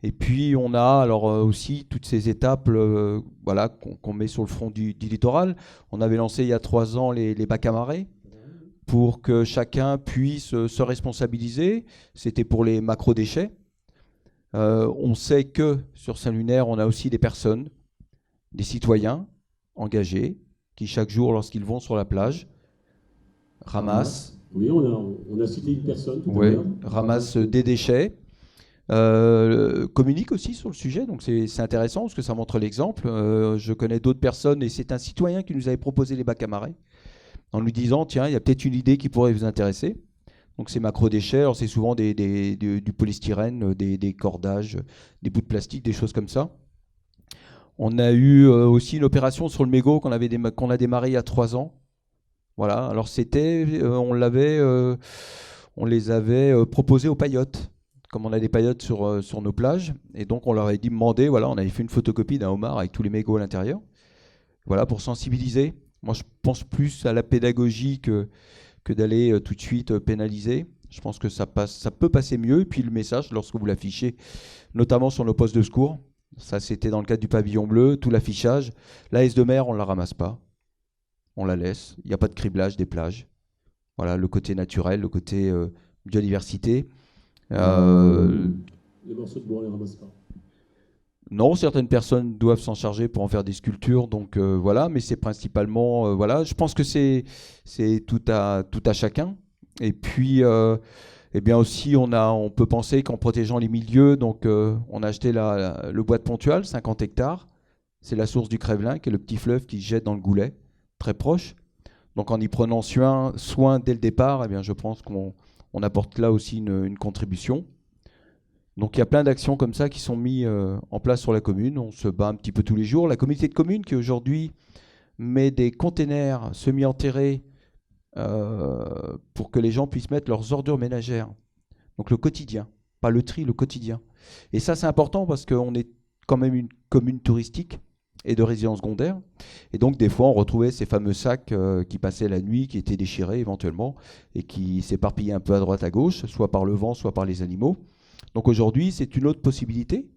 Et puis on a alors aussi toutes ces étapes voilà, qu'on met sur le front du littoral. On avait lancé il y a 3 ans les bacs à marée pour que chacun puisse se responsabiliser. C'était pour les macro-déchets. On sait que sur Saint-Lunaire, on a aussi des personnes, des citoyens engagés qui chaque jour, lorsqu'ils vont sur la plage, ramassent. Oui, on a cité une personne tout à l'heure. Ramassent des déchets, communiquent aussi sur le sujet, donc c'est intéressant parce que ça montre l'exemple. Je connais d'autres personnes et c'est un citoyen qui nous avait proposé les bacs à marée en lui disant tiens, il y a peut-être une idée qui pourrait vous intéresser. Donc ces macro-déchets, alors c'est souvent du polystyrène, des cordages, des bouts de plastique, des choses comme ça. On a eu aussi une opération sur le mégot qu'on a démarré il y a 3 ans. Voilà, alors on les avait proposés aux paillotes, comme on a des paillotes sur nos plages. Et donc on leur avait demandé, voilà, on avait fait une photocopie d'un homard avec tous les mégots à l'intérieur. Voilà, pour sensibiliser. Moi je pense plus à la pédagogie que d'aller tout de suite pénaliser. Je pense que ça peut passer mieux. Et puis le message, lorsque vous l'affichez, notamment sur nos postes de secours, ça c'était dans le cadre du pavillon bleu, tout l'affichage. La S de mer, on ne la ramasse pas. On la laisse. Il n'y a pas de criblage des plages. Voilà, le côté naturel, le côté biodiversité. Les morceaux de bois, on ne les ramasse pas. Non, certaines personnes doivent s'en charger pour en faire des sculptures, donc voilà, mais c'est principalement, voilà, je pense que c'est tout à chacun. Et puis, eh bien aussi, on peut penser qu'en protégeant les milieux, donc on a acheté le bois de Pontual, 50 hectares, c'est la source du Crèvelin, qui est le petit fleuve qui se jette dans le Goulet, très proche. Donc en y prenant soin dès le départ, eh bien, je pense qu'on apporte là aussi une contribution. Donc il y a plein d'actions comme ça qui sont mises en place sur la commune. On se bat un petit peu tous les jours. La communauté de communes qui aujourd'hui met des containers semi-enterrés pour que les gens puissent mettre leurs ordures ménagères. Donc le quotidien, pas le tri, le quotidien. Et ça c'est important parce qu'on est quand même une commune touristique et de résidence secondaire. Et donc des fois on retrouvait ces fameux sacs qui passaient la nuit, qui étaient déchirés éventuellement et qui s'éparpillaient un peu à droite à gauche, soit par le vent, soit par les animaux. Donc aujourd'hui, c'est une autre possibilité,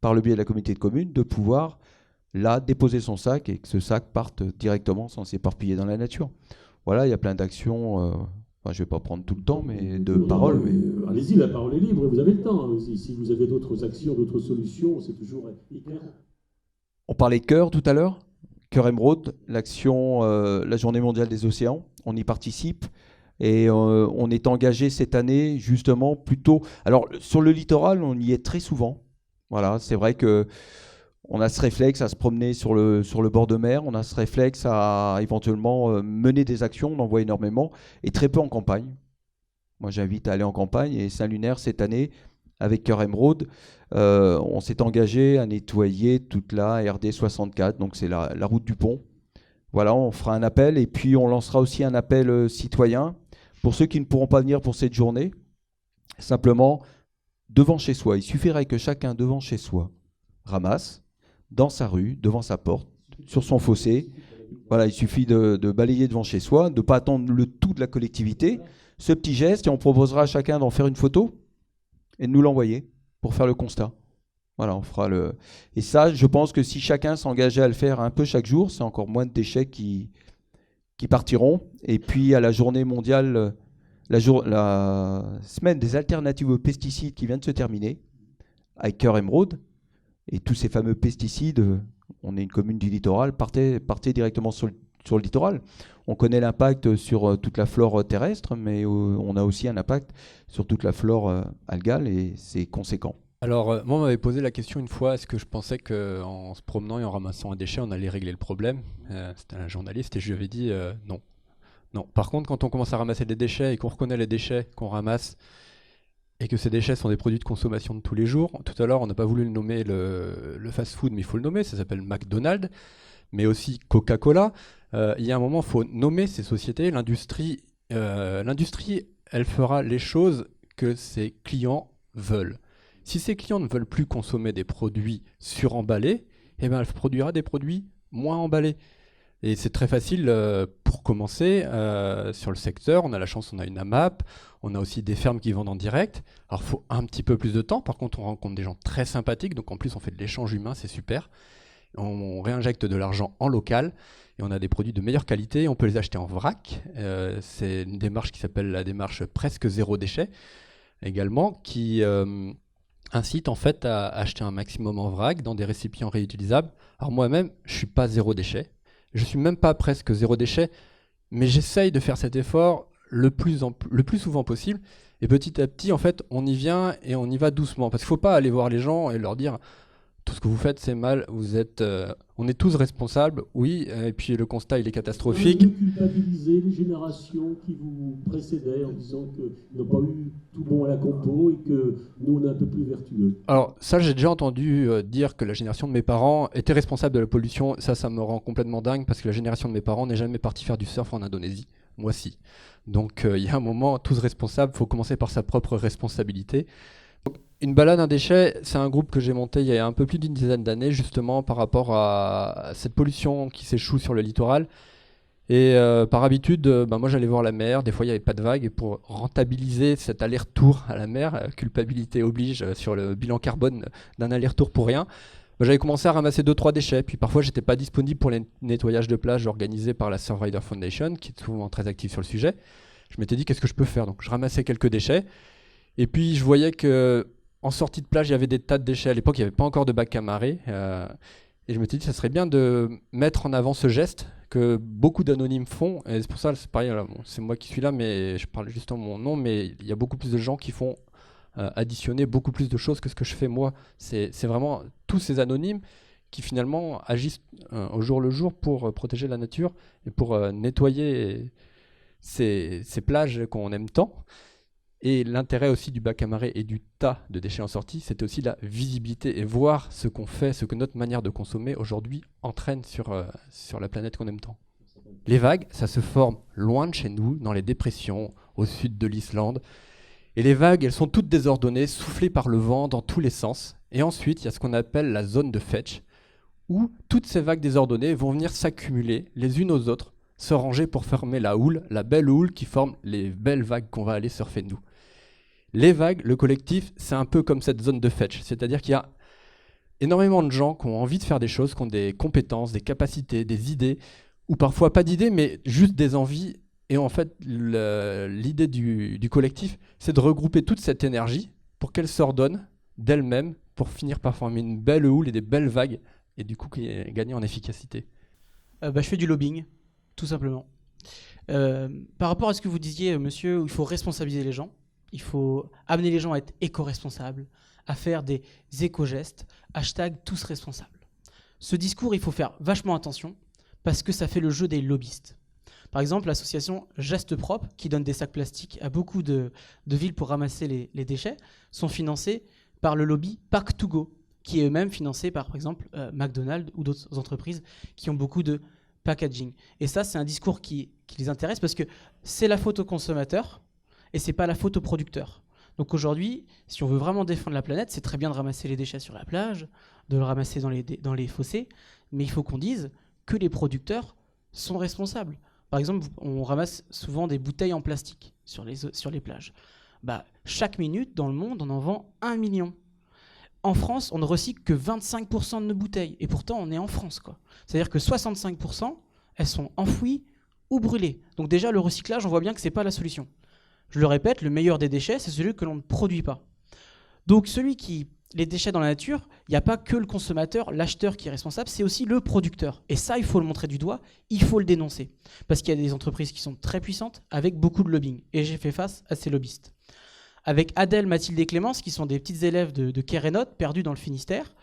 par le biais de la communauté de communes, de pouvoir là déposer son sac et que ce sac parte directement sans s'éparpiller dans la nature. Voilà, il y a plein d'actions. Je ne vais pas prendre tout le temps, mais de paroles. Mais... Allez-y, la parole est libre, vous avez le temps. Si vous avez d'autres actions, d'autres solutions, c'est toujours hyper. On parlait de Cœur tout à l'heure. Cœur Émeraude, l'action, la Journée mondiale des océans. On y participe. Et on est engagé cette année justement plutôt... Alors sur le littoral, on y est très souvent. Voilà, c'est vrai qu'on a ce réflexe à se promener sur le bord de mer, on a ce réflexe à éventuellement mener des actions, on en voit énormément, et très peu en campagne. Moi j'invite à aller en campagne, et Saint-Lunaire cette année, avec Cœur Émeraude, on s'est engagé à nettoyer toute la RD 64, donc c'est la route du pont. Voilà, on fera un appel, et puis on lancera aussi un appel citoyen. Pour ceux qui ne pourront pas venir pour cette journée, simplement devant chez soi. Il suffirait que chacun devant chez soi ramasse, dans sa rue, devant sa porte, sur son fossé, Voilà, il suffit de balayer devant chez soi, de ne pas attendre le tout de la collectivité. Ce petit geste, et on proposera à chacun d'en faire une photo et de nous l'envoyer pour faire le constat. Voilà, on fera le... Et ça, je pense que si chacun s'engageait à le faire un peu chaque jour, c'est encore moins de déchets qui partiront. Et puis à la journée mondiale, la semaine des alternatives aux pesticides qui vient de se terminer, avec Cœur Émeraude, et tous ces fameux pesticides, on est une commune du littoral, partez directement sur le littoral. On connaît l'impact sur toute la flore terrestre, mais on a aussi un impact sur toute la flore algale, et c'est conséquent. Alors, moi, on m'avait posé la question une fois, est-ce que je pensais qu'en se promenant et en ramassant un déchet, on allait régler le problème. C'était un journaliste et je lui avais dit non. Non. Par contre, quand on commence à ramasser des déchets et qu'on reconnaît les déchets qu'on ramasse et que ces déchets sont des produits de consommation de tous les jours, tout à l'heure, on n'a pas voulu le nommer le fast-food, mais il faut le nommer, ça s'appelle McDonald's, mais aussi Coca-Cola. Il y a un moment, il faut nommer ces sociétés. L'industrie, elle fera les choses que ses clients veulent. Si ces clients ne veulent plus consommer des produits suremballés, eh ben, elle produira des produits moins emballés. Et c'est très facile pour commencer sur le secteur. On a la chance, on a une AMAP, on a aussi des fermes qui vendent en direct. Alors il faut un petit peu plus de temps. Par contre, on rencontre des gens très sympathiques. Donc en plus, on fait de l'échange humain, c'est super. On réinjecte de l'argent en local et on a des produits de meilleure qualité. On peut les acheter en vrac. C'est une démarche qui s'appelle la démarche presque zéro déchet également, qui incite en fait à acheter un maximum en vrac dans des récipients réutilisables. Alors moi-même, je suis pas zéro déchet. Je suis même pas presque zéro déchet, mais j'essaye de faire cet effort le plus souvent possible. Et petit à petit, en fait, on y vient et on y va doucement. Parce qu'il faut pas aller voir les gens et leur dire tout ce que vous faites, c'est mal. On est tous responsables, oui. Et puis le constat, il est catastrophique. Vous culpabilisez les générations qui vous précédaient en disant qu'ils n'ont pas eu tout bon à la compo et que nous, on est un peu plus vertueux. Alors ça, j'ai déjà entendu dire que la génération de mes parents était responsable de la pollution. Ça me rend complètement dingue parce que la génération de mes parents n'est jamais partie faire du surf en Indonésie. Moi, si. Donc il y a un moment, tous responsables, il faut commencer par sa propre responsabilité. Une balade, un déchet, c'est un groupe que j'ai monté il y a un peu plus d'une dizaine d'années, justement par rapport à cette pollution qui s'échoue sur le littoral. Et par habitude, moi j'allais voir la mer, des fois il n'y avait pas de vagues, et pour rentabiliser cet aller-retour à la mer, culpabilité oblige sur le bilan carbone d'un aller-retour pour rien, j'avais commencé à ramasser 2-3 déchets. Puis parfois j'étais pas disponible pour les nettoyages de plage organisés par la Survivor Foundation, qui est souvent très active sur le sujet. Je m'étais dit qu'est-ce que je peux faire, donc je ramassais quelques déchets. Et puis je voyais que en sortie de plage, il y avait des tas de déchets. À l'époque, il n'y avait pas encore de bac à marée. Et je me suis dit, ça serait bien de mettre en avant ce geste que beaucoup d'anonymes font. Et c'est pour ça, c'est pareil, bon, c'est moi qui suis là, mais je parle juste en mon nom. Mais il y a beaucoup plus de gens qui font additionner beaucoup plus de choses que ce que je fais moi. C'est vraiment tous ces anonymes qui finalement agissent au jour le jour pour protéger la nature et pour nettoyer ces plages qu'on aime tant. Et l'intérêt aussi du bac à marée et du tas de déchets en sortie, c'était aussi la visibilité et voir ce qu'on fait, ce que notre manière de consommer aujourd'hui entraîne sur la planète qu'on aime tant. Les vagues, ça se forme loin de chez nous, dans les dépressions, au sud de l'Islande. Et les vagues, elles sont toutes désordonnées, soufflées par le vent dans tous les sens. Et ensuite, il y a ce qu'on appelle la zone de Fetch, où toutes ces vagues désordonnées vont venir s'accumuler les unes aux autres, se ranger pour former la houle, la belle houle qui forme les belles vagues qu'on va aller surfer nous. Les vagues, le collectif, c'est un peu comme cette zone de Fetch, c'est-à-dire qu'il y a énormément de gens qui ont envie de faire des choses, qui ont des compétences, des capacités, des idées, ou parfois pas d'idées, mais juste des envies. Et en fait, l'idée du collectif, c'est de regrouper toute cette énergie pour qu'elle s'ordonne d'elle-même, pour finir par former une belle houle et des belles vagues, et du coup gagner en efficacité. Je fais du lobbying, tout simplement. Par rapport à ce que vous disiez, monsieur, il faut responsabiliser les gens. Il faut amener les gens à être éco-responsables, à faire des éco-gestes, #tous responsables. Ce discours, il faut faire vachement attention parce que ça fait le jeu des lobbyistes. Par exemple, l'association Gestes Propres, qui donne des sacs plastiques à beaucoup de villes pour ramasser les déchets, sont financés par le lobby Park2Go, qui est eux-mêmes financé par exemple, McDonald's ou d'autres entreprises qui ont beaucoup de packaging. Et ça, c'est un discours qui les intéresse parce que c'est la faute au consommateur, et c'est pas la faute au producteur. Donc aujourd'hui, si on veut vraiment défendre la planète, c'est très bien de ramasser les déchets sur la plage, de le ramasser dans les fossés, mais il faut qu'on dise que les producteurs sont responsables. Par exemple, on ramasse souvent des bouteilles en plastique sur les plages. Bah, chaque minute, dans le monde, on en vend 1 million. En France, on ne recycle que 25% de nos bouteilles. Et pourtant, on est en France, quoi. C'est-à-dire que 65%, elles sont enfouies ou brûlées. Donc déjà, le recyclage, on voit bien que ce n'est pas la solution. Je le répète, le meilleur des déchets, c'est celui que l'on ne produit pas. Donc les déchets dans la nature, il n'y a pas que le consommateur, l'acheteur qui est responsable, c'est aussi le producteur. Et ça, il faut le montrer du doigt, il faut le dénoncer. Parce qu'il y a des entreprises qui sont très puissantes, avec beaucoup de lobbying. Et j'ai fait face à ces lobbyistes. Avec Adèle, Mathilde et Clémence, qui sont des petites élèves de Kérénot, perdues dans le Finistère,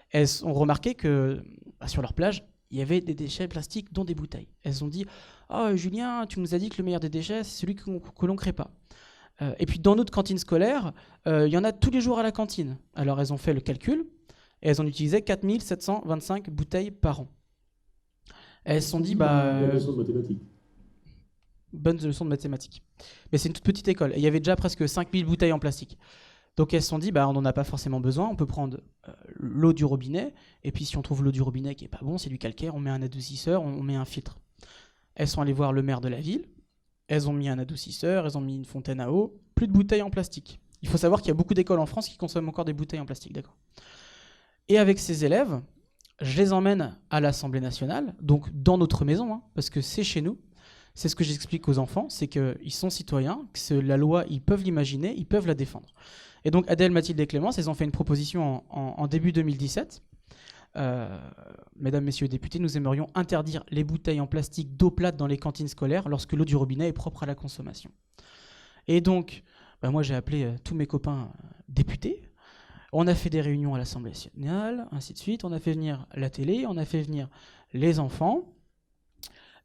elles ont remarqué que sur leur plage, il y avait des déchets plastiques, dont des bouteilles. Elles ont dit « Oh Julien, tu nous as dit que le meilleur des déchets, c'est celui que l'on ne crée pas. » Et puis dans notre cantine scolaire, il y en a tous les jours à la cantine. Alors elles ont fait le calcul, et elles en utilisaient 4725 bouteilles par an. Elles se sont dit... Bonne leçon de mathématiques. Bonne leçon de mathématiques. Mais c'est une toute petite école. Et il y avait déjà presque 5000 bouteilles en plastique. Donc elles se sont dit, on n'en a pas forcément besoin, on peut prendre l'eau du robinet, et puis si on trouve l'eau du robinet qui n'est pas bon, c'est du calcaire, on met un adoucisseur, on met un filtre. Elles sont allées voir le maire de la ville, elles ont mis un adoucisseur, elles ont mis une fontaine à eau, plus de bouteilles en plastique. Il faut savoir qu'il y a beaucoup d'écoles en France qui consomment encore des bouteilles en plastique, d'accord. Et avec ces élèves, je les emmène à l'Assemblée nationale, donc dans notre maison, parce que c'est chez nous. C'est ce que j'explique aux enfants, c'est qu'ils sont citoyens, que la loi, ils peuvent l'imaginer, ils peuvent la défendre. Et donc Adèle, Mathilde et Clémence, elles ont fait une proposition en début 2017. Mesdames, Messieurs les députés, nous aimerions interdire les bouteilles en plastique d'eau plate dans les cantines scolaires lorsque l'eau du robinet est propre à la consommation. Et donc, moi j'ai appelé tous mes copains députés. On a fait des réunions à l'Assemblée nationale, ainsi de suite. On a fait venir la télé, on a fait venir les enfants.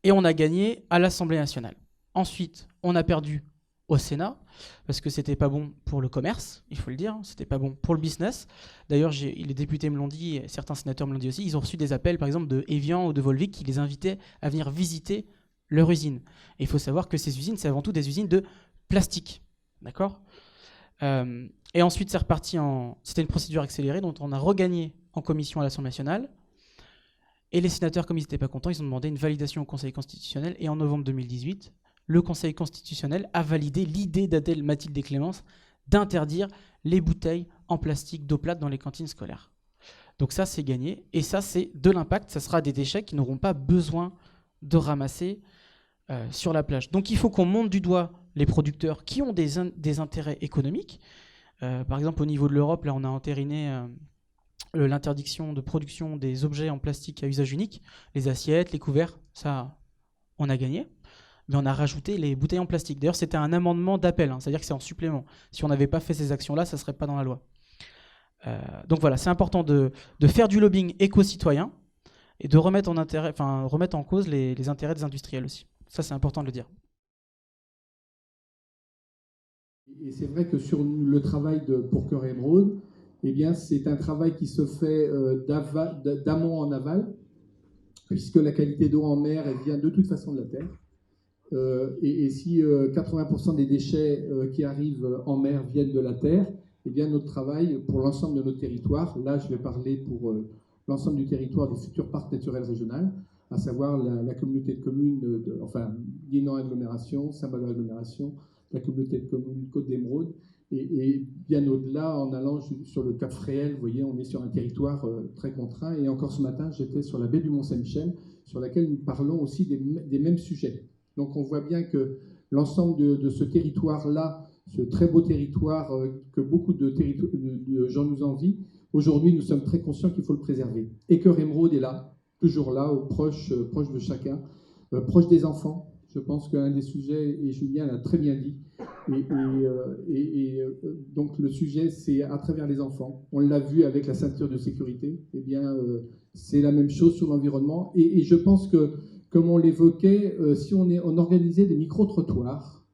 Et on a gagné à l'Assemblée nationale. Ensuite, on a perdu au Sénat, parce que c'était pas bon pour le commerce, il faut le dire, c'était pas bon pour le business. D'ailleurs, les députés me l'ont dit, et certains sénateurs me l'ont dit aussi, ils ont reçu des appels, par exemple, de Evian ou de Volvic, qui les invitaient à venir visiter leur usine. Et il faut savoir que ces usines, c'est avant tout des usines de plastique. D'accord ? Et ensuite, c'est reparti C'était une procédure accélérée, dont on a regagné en commission à l'Assemblée nationale. Et les sénateurs, comme ils n'étaient pas contents, ils ont demandé une validation au Conseil constitutionnel. Et en novembre 2018, le Conseil constitutionnel a validé l'idée d'Adèle, Mathilde et Clémence d'interdire les bouteilles en plastique d'eau plate dans les cantines scolaires. Donc ça, c'est gagné. Et ça, c'est de l'impact. Ça sera des déchets qui n'auront pas besoin de ramasser sur la plage. Donc il faut qu'on monte du doigt les producteurs qui ont des intérêts économiques. Par exemple, au niveau de l'Europe, là, on a entériné... l'interdiction de production des objets en plastique à usage unique, les assiettes, les couverts, ça, on a gagné. Mais on a rajouté les bouteilles en plastique. D'ailleurs, c'était un amendement d'appel, c'est-à-dire que c'est en supplément. Si on n'avait pas fait ces actions-là, ça ne serait pas dans la loi. Donc voilà, c'est important de faire du lobbying éco-citoyen et de remettre en cause les intérêts des industriels aussi. Ça, c'est important de le dire. Et c'est vrai que sur le travail pour Cœur Émeraude, eh bien, c'est un travail qui se fait d'amont en aval, puisque la qualité d'eau en mer, elle vient de toute façon de la terre. Et si 80% des déchets qui arrivent en mer viennent de la terre, eh bien, notre travail pour l'ensemble de notre territoire, là je vais parler pour l'ensemble du territoire du futur parc naturel régional, à savoir la communauté de communes, Guénan Agglomération, Saint-Malo Agglomération, la communauté de communes Côte d'Émeraude, et bien au-delà, en allant sur le Cap Fréhel, vous voyez, on est sur un territoire très contraint. Et encore ce matin, j'étais sur la baie du Mont-Saint-Michel, sur laquelle nous parlons aussi des mêmes sujets. Donc on voit bien que l'ensemble de ce territoire-là, ce très beau territoire que beaucoup de gens nous envient, aujourd'hui nous sommes très conscients qu'il faut le préserver. Et Cœur Émeraude est là, toujours là, proche de chacun, proche des enfants. Je pense qu'un des sujets, et Julien l'a très bien dit, donc le sujet, c'est à travers les enfants. On l'a vu avec la ceinture de sécurité. Eh bien, c'est la même chose sur l'environnement. Et je pense que, comme on l'évoquait, si on organisait des micro-trottoirs,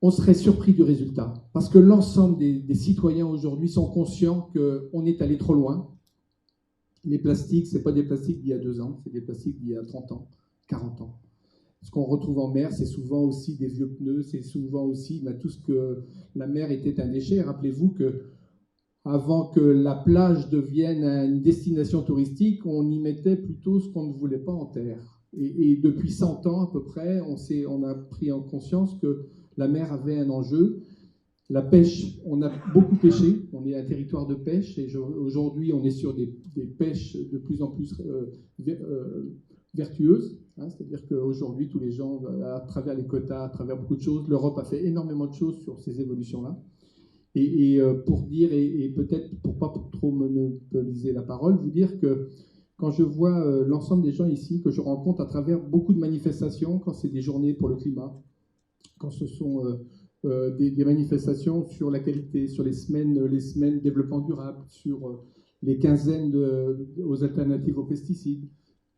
on serait surpris du résultat. Parce que l'ensemble des citoyens aujourd'hui sont conscients qu'on est allé trop loin. Les plastiques, ce n'est pas des plastiques d'il y a 2 ans, c'est des plastiques d'il y a 30 ans, 40 ans. Ce qu'on retrouve en mer, c'est souvent aussi des vieux pneus, c'est souvent aussi tout ce que la mer était un déchet. Rappelez-vous que avant que la plage devienne une destination touristique, on y mettait plutôt ce qu'on ne voulait pas en terre. Et depuis 100 ans à peu près, on a pris en conscience que la mer avait un enjeu. La pêche, on a beaucoup pêché, on est un territoire de pêche, et aujourd'hui on est sur des pêches de plus en plus vertueuses. C'est-à-dire qu'aujourd'hui, tous les gens, à travers les quotas, à travers beaucoup de choses, l'Europe a fait énormément de choses sur ces évolutions-là. Et pour dire, et peut-être pour pas trop monopoliser la parole, vous dire que quand je vois l'ensemble des gens ici, que je rencontre à travers beaucoup de manifestations, quand c'est des journées pour le climat, quand ce sont des manifestations sur la qualité, sur les semaines développement durable, sur les quinzaines aux alternatives aux pesticides,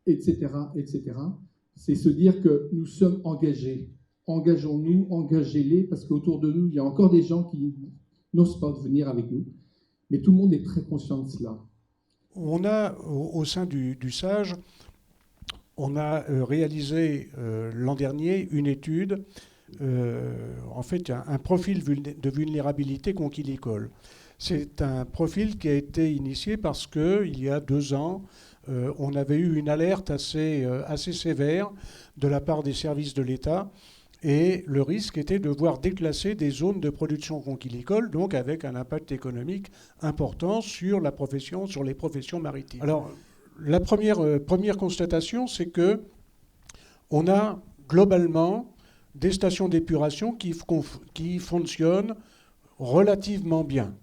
etc., etc., c'est se dire que nous sommes engagés. Engageons-nous, engagez-les, parce qu'autour de nous, il y a encore des gens qui n'osent pas venir avec nous. Mais tout le monde est très conscient de cela. On a, au sein du SAGE, on a réalisé l'an dernier une étude, en fait un profil de vulnérabilité conquilicole. C'est un profil qui a été initié parce qu'il y a 2 ans, on avait eu une alerte assez sévère de la part des services de l'État, et le risque était de voir déclasser des zones de production conquilicole, donc avec un impact économique important sur la profession, sur les professions maritimes. Alors, la première constatation, c'est que on a globalement des stations d'épuration qui fonctionnent relativement bien.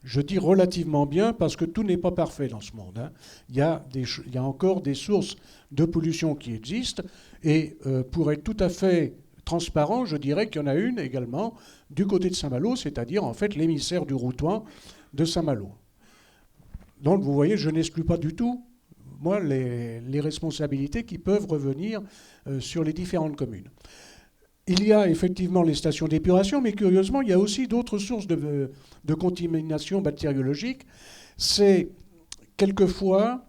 Je dis relativement bien parce que tout n'est pas parfait dans ce monde. Il y a encore des sources de pollution qui existent. Et pour être tout à fait transparent, je dirais qu'il y en a une également du côté de Saint-Malo, c'est-à-dire en fait l'émissaire du Routoin de Saint-Malo. Donc vous voyez, je n'exclus pas du tout, moi, les responsabilités qui peuvent revenir sur les différentes communes. Il y a effectivement les stations d'épuration, mais curieusement, il y a aussi d'autres sources de contamination bactériologique. C'est quelquefois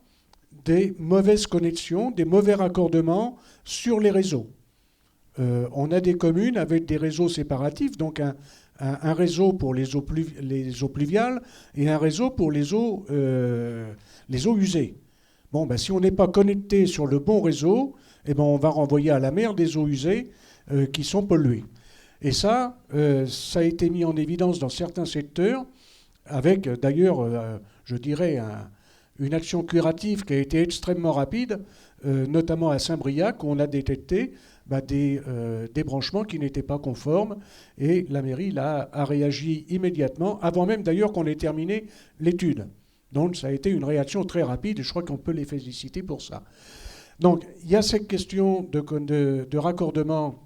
des mauvaises connexions, des mauvais raccordements sur les réseaux. On a des communes avec des réseaux séparatifs, donc un réseau pour les eaux pluviales et un réseau pour les eaux usées. Bon, ben, si on n'est pas connecté sur le bon réseau, eh ben, on va renvoyer à la mer des eaux usées qui sont polluées. Et ça a été mis en évidence dans certains secteurs, avec d'ailleurs, je dirais, une action curative qui a été extrêmement rapide, notamment à Saint-Briac, où on a détecté des branchements qui n'étaient pas conformes, et la mairie a réagi immédiatement, avant même d'ailleurs qu'on ait terminé l'étude. Donc ça a été une réaction très rapide, et je crois qu'on peut les féliciter pour ça. Donc il y a cette question de raccordement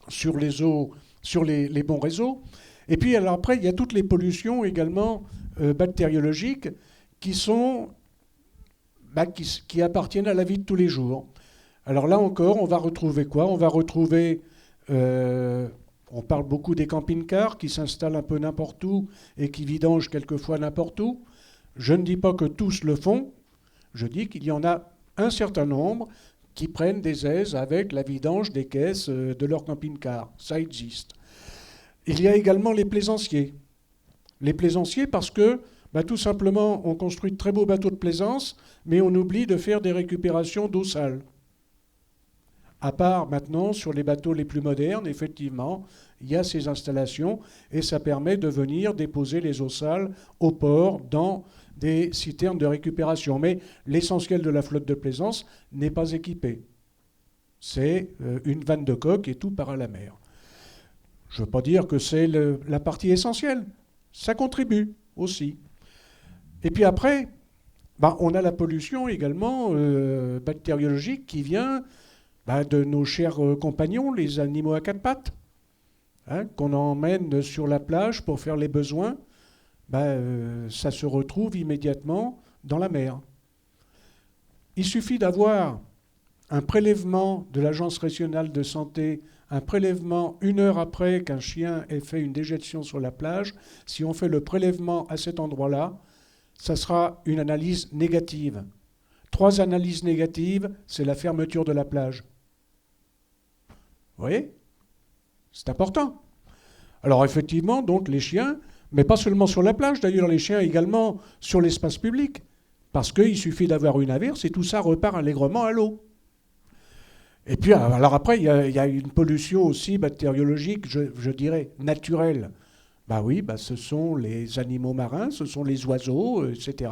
sur les eaux, sur les bons réseaux. Et puis alors après, il y a toutes les pollutions également bactériologiques qui appartiennent à la vie de tous les jours. Alors là encore, on va retrouver quoi ? On va retrouver, on parle beaucoup des camping-cars qui s'installent un peu n'importe où et qui vidangent quelquefois n'importe où. Je ne dis pas que tous le font, je dis qu'il y en a un certain nombre qui prennent des aises avec la vidange des caisses de leur camping-car. Ça existe. Il y a également les plaisanciers. Les plaisanciers parce que, tout simplement, on construit de très beaux bateaux de plaisance, mais on oublie de faire des récupérations d'eau sale. À part maintenant, sur les bateaux les plus modernes, effectivement, il y a ces installations et ça permet de venir déposer les eaux sales au port dans des citernes de récupération. Mais l'essentiel de la flotte de plaisance n'est pas équipé. C'est une vanne de coque et tout part à la mer. Je ne veux pas dire que c'est la partie essentielle. Ça contribue aussi. Et puis après, on a la pollution également bactériologique qui vient de nos chers compagnons, les animaux à 4 pattes, qu'on emmène sur la plage pour faire les besoins. Ça se retrouve immédiatement dans la mer. Il suffit d'avoir un prélèvement de l'Agence régionale de santé, un prélèvement 1 heure après qu'un chien ait fait une déjection sur la plage. Si on fait le prélèvement à cet endroit-là, ça sera une analyse négative. 3 analyses négatives, c'est la fermeture de la plage. Vous voyez ? C'est important. Alors effectivement, donc les chiens, mais pas seulement sur la plage, d'ailleurs les chiens également sur l'espace public, parce qu'il suffit d'avoir une averse et tout ça repart allègrement à l'eau. Et puis, alors après, il y a une pollution aussi bactériologique, je dirais, naturelle. Bah oui, bah ce sont les animaux marins, ce sont les oiseaux, etc.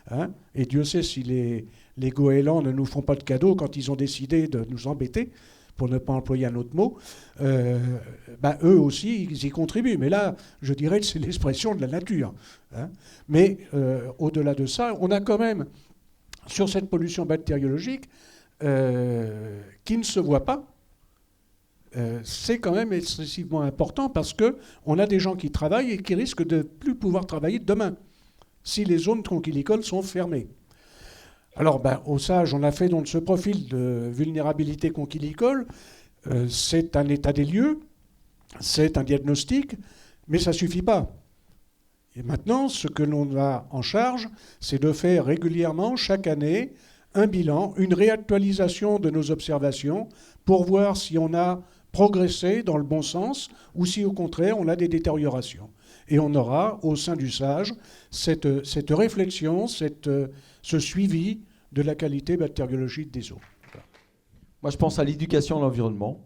Hein. Et Dieu sait si les goélands ne nous font pas de cadeaux quand ils ont décidé de nous embêter, pour ne pas employer un autre mot. Bah eux aussi, ils y contribuent. Mais là, je dirais que c'est l'expression de la nature. Hein. Mais au-delà de ça, on a quand même, sur cette pollution bactériologique, qui ne se voit pas, c'est quand même excessivement important parce qu'on a des gens qui travaillent et qui risquent de ne plus pouvoir travailler demain si les zones conchilicoles sont fermées. Alors, au SAGE, on a fait donc ce profil de vulnérabilité conchilicole. C'est un état des lieux, c'est un diagnostic, mais ça ne suffit pas. Et maintenant, ce que l'on a en charge, c'est de faire régulièrement, chaque année, un bilan, une réactualisation de nos observations pour voir si on a progressé dans le bon sens ou si au contraire on a des détériorations. Et on aura au sein du SAGE cette réflexion, ce suivi de la qualité bactériologique des eaux. Moi je pense à l'éducation à l'environnement.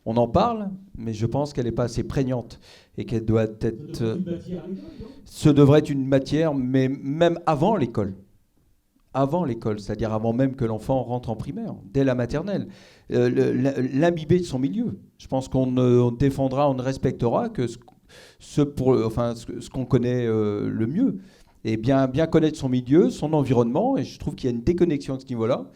On en parle, mais je pense qu'elle n'est pas assez prégnante et qu'elle doit être... Ce devrait être une matière, mais même avant l'école. Avant l'école, c'est-à-dire avant même que l'enfant rentre en primaire, dès la maternelle, l'imbiber de son milieu. Je pense qu'on défendra, on ne respectera que ce qu'on connaît le mieux. Et bien connaître son milieu, son environnement, et je trouve qu'il y a une déconnexion à ce niveau-là.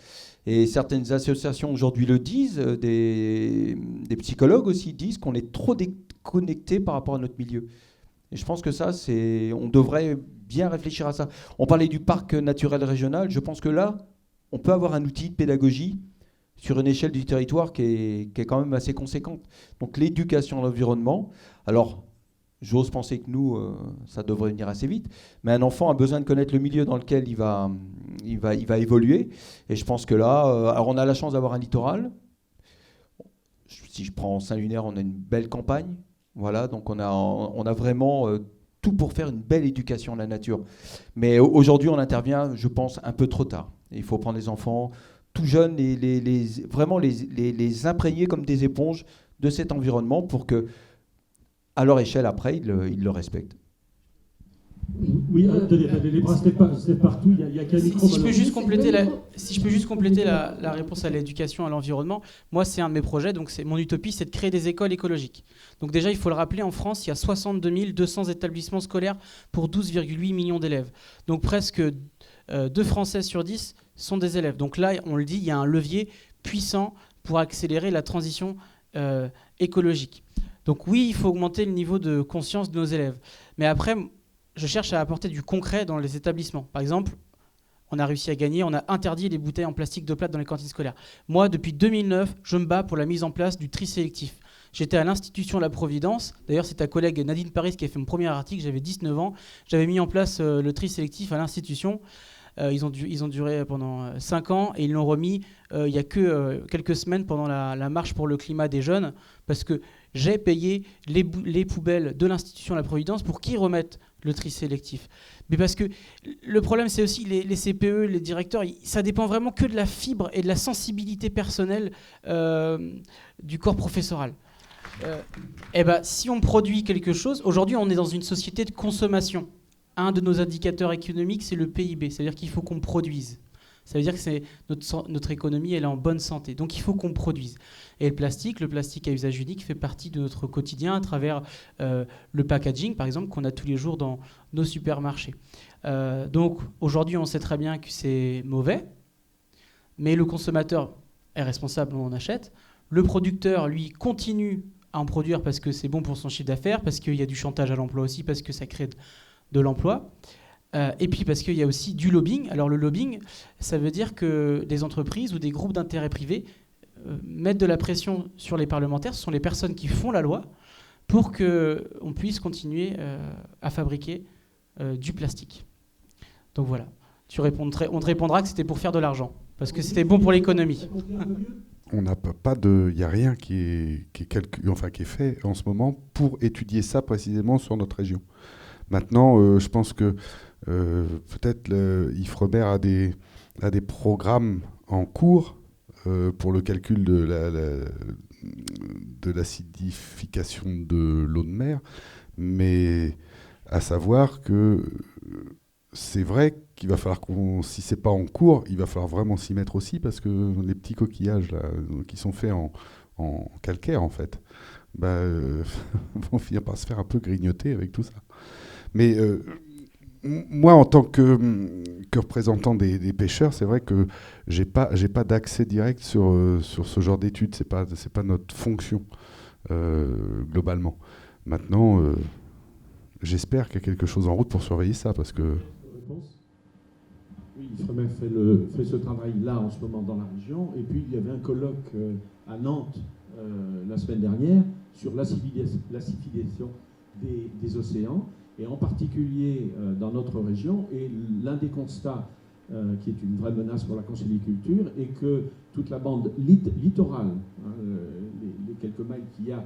Et certaines associations aujourd'hui le disent, des psychologues aussi disent qu'on est trop déconnecté par rapport à notre milieu. Et je pense que ça, on devrait bien réfléchir à ça. On parlait du parc naturel régional. Je pense que là, on peut avoir un outil de pédagogie sur une échelle du territoire qui est quand même assez conséquente. Donc l'éducation à l'environnement. Alors, j'ose penser que nous, ça devrait venir assez vite. Mais un enfant a besoin de connaître le milieu dans lequel il va évoluer. Et je pense que là, alors on a la chance d'avoir un littoral. Si je prends Saint-Lunaire, on a une belle campagne. Voilà, donc on a vraiment tout pour faire une belle éducation à la nature. Mais aujourd'hui, on intervient, je pense, un peu trop tard. Il faut prendre les enfants tout jeunes et vraiment les imprégner comme des éponges de cet environnement pour que, à leur échelle, après, ils le respectent. Oui, les bras, c'est partout. Il y a qu'un micro. Si je peux juste compléter la réponse à l'éducation à l'environnement, moi c'est un de mes projets, donc mon utopie, c'est de créer des écoles écologiques. Donc déjà, il faut le rappeler, en France, il y a 62 200 établissements scolaires pour 12,8 millions d'élèves. Donc presque 2 Français sur 10 sont des élèves. Donc là, on le dit, il y a un levier puissant pour accélérer la transition écologique. Donc oui, il faut augmenter le niveau de conscience de nos élèves. Mais après, je cherche à apporter du concret dans les établissements. Par exemple, on a réussi à gagner, on a interdit les bouteilles en plastique de plate dans les cantines scolaires. Moi, depuis 2009, je me bats pour la mise en place du tri sélectif. J'étais à l'Institution La Providence. D'ailleurs, c'est ta collègue Nadine Paris qui a fait mon premier article. J'avais 19 ans. J'avais mis en place le tri sélectif à l'institution. Ils ont duré pendant 5 ans et ils l'ont remis il y a que quelques semaines pendant la marche pour le climat des jeunes, parce que j'ai payé les poubelles de l'Institution La Providence pour qu'ils remettent le tri sélectif. Mais parce que le problème, c'est aussi les CPE, les directeurs, ça dépend vraiment que de la fibre et de la sensibilité personnelle du corps professoral. Si on produit quelque chose, aujourd'hui on est dans une société de consommation. Un de nos indicateurs économiques, c'est le PIB. C'est-à-dire qu'il faut qu'on produise. Ça veut dire que notre économie, elle est en bonne santé. Donc il faut qu'on produise. Et le plastique à usage unique fait partie de notre quotidien à travers le packaging, par exemple, qu'on a tous les jours dans nos supermarchés. Donc aujourd'hui, on sait très bien que c'est mauvais, mais le consommateur est responsable, on en achète. Le producteur, lui, continue à en produire parce que c'est bon pour son chiffre d'affaires, parce qu'il y a du chantage à l'emploi aussi, parce que ça crée de l'emploi. Et puis parce qu'il y a aussi du lobbying. Alors le lobbying, ça veut dire que des entreprises ou des groupes d'intérêt privés mettent de la pression sur les parlementaires. Ce sont les personnes qui font la loi pour qu'on puisse continuer à fabriquer du plastique. Donc voilà. On te répondra que c'était pour faire de l'argent, parce que c'était bon pour l'économie. On n'a pas de, il n'y a rien qui est fait en ce moment pour étudier ça précisément sur notre région. Maintenant, je pense que peut-être l'IFREMER a des programmes en cours pour le calcul de l'acidification de l'eau de mer, mais à savoir que c'est vrai qu'il va falloir si c'est pas en cours, il va falloir vraiment s'y mettre aussi, parce que les petits coquillages là, qui sont faits en calcaire en fait, vont finir par se faire un peu grignoter avec tout ça. Mais moi, en tant que représentant des pêcheurs, c'est vrai que j'ai pas d'accès direct sur ce genre d'études. C'est pas notre fonction globalement. Maintenant, j'espère qu'il y a quelque chose en route pour surveiller ça, parce que. Oui, Ifremer fait ce travail-là en ce moment dans la région. Et puis il y avait un colloque à Nantes la semaine dernière sur l'acidification des océans, et en particulier dans notre région. Et l'un des constats qui est une vraie menace pour la conchyliculture est que toute la bande littorale, les quelques miles qu'il y a,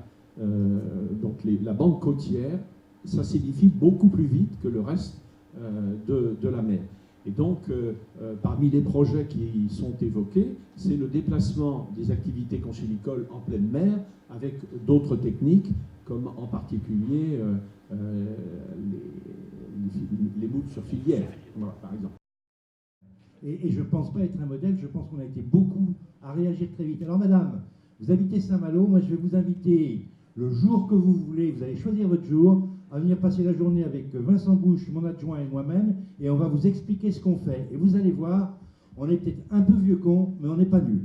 donc la bande côtière, s'acidifie beaucoup plus vite que le reste de la mer. Et donc, parmi les projets qui sont évoqués, c'est le déplacement des activités conchylicoles en pleine mer avec d'autres techniques, comme en particulier les moules sur filière, voilà, par exemple. Et je ne pense pas être un modèle, je pense qu'on a été beaucoup à réagir très vite. Alors madame, vous habitez Saint-Malo, moi je vais vous inviter le jour que vous voulez, vous allez choisir votre jour, à venir passer la journée avec Vincent Bouche, mon adjoint et moi-même, et on va vous expliquer ce qu'on fait. Et vous allez voir, on est peut-être un peu vieux con, mais on n'est pas nuls.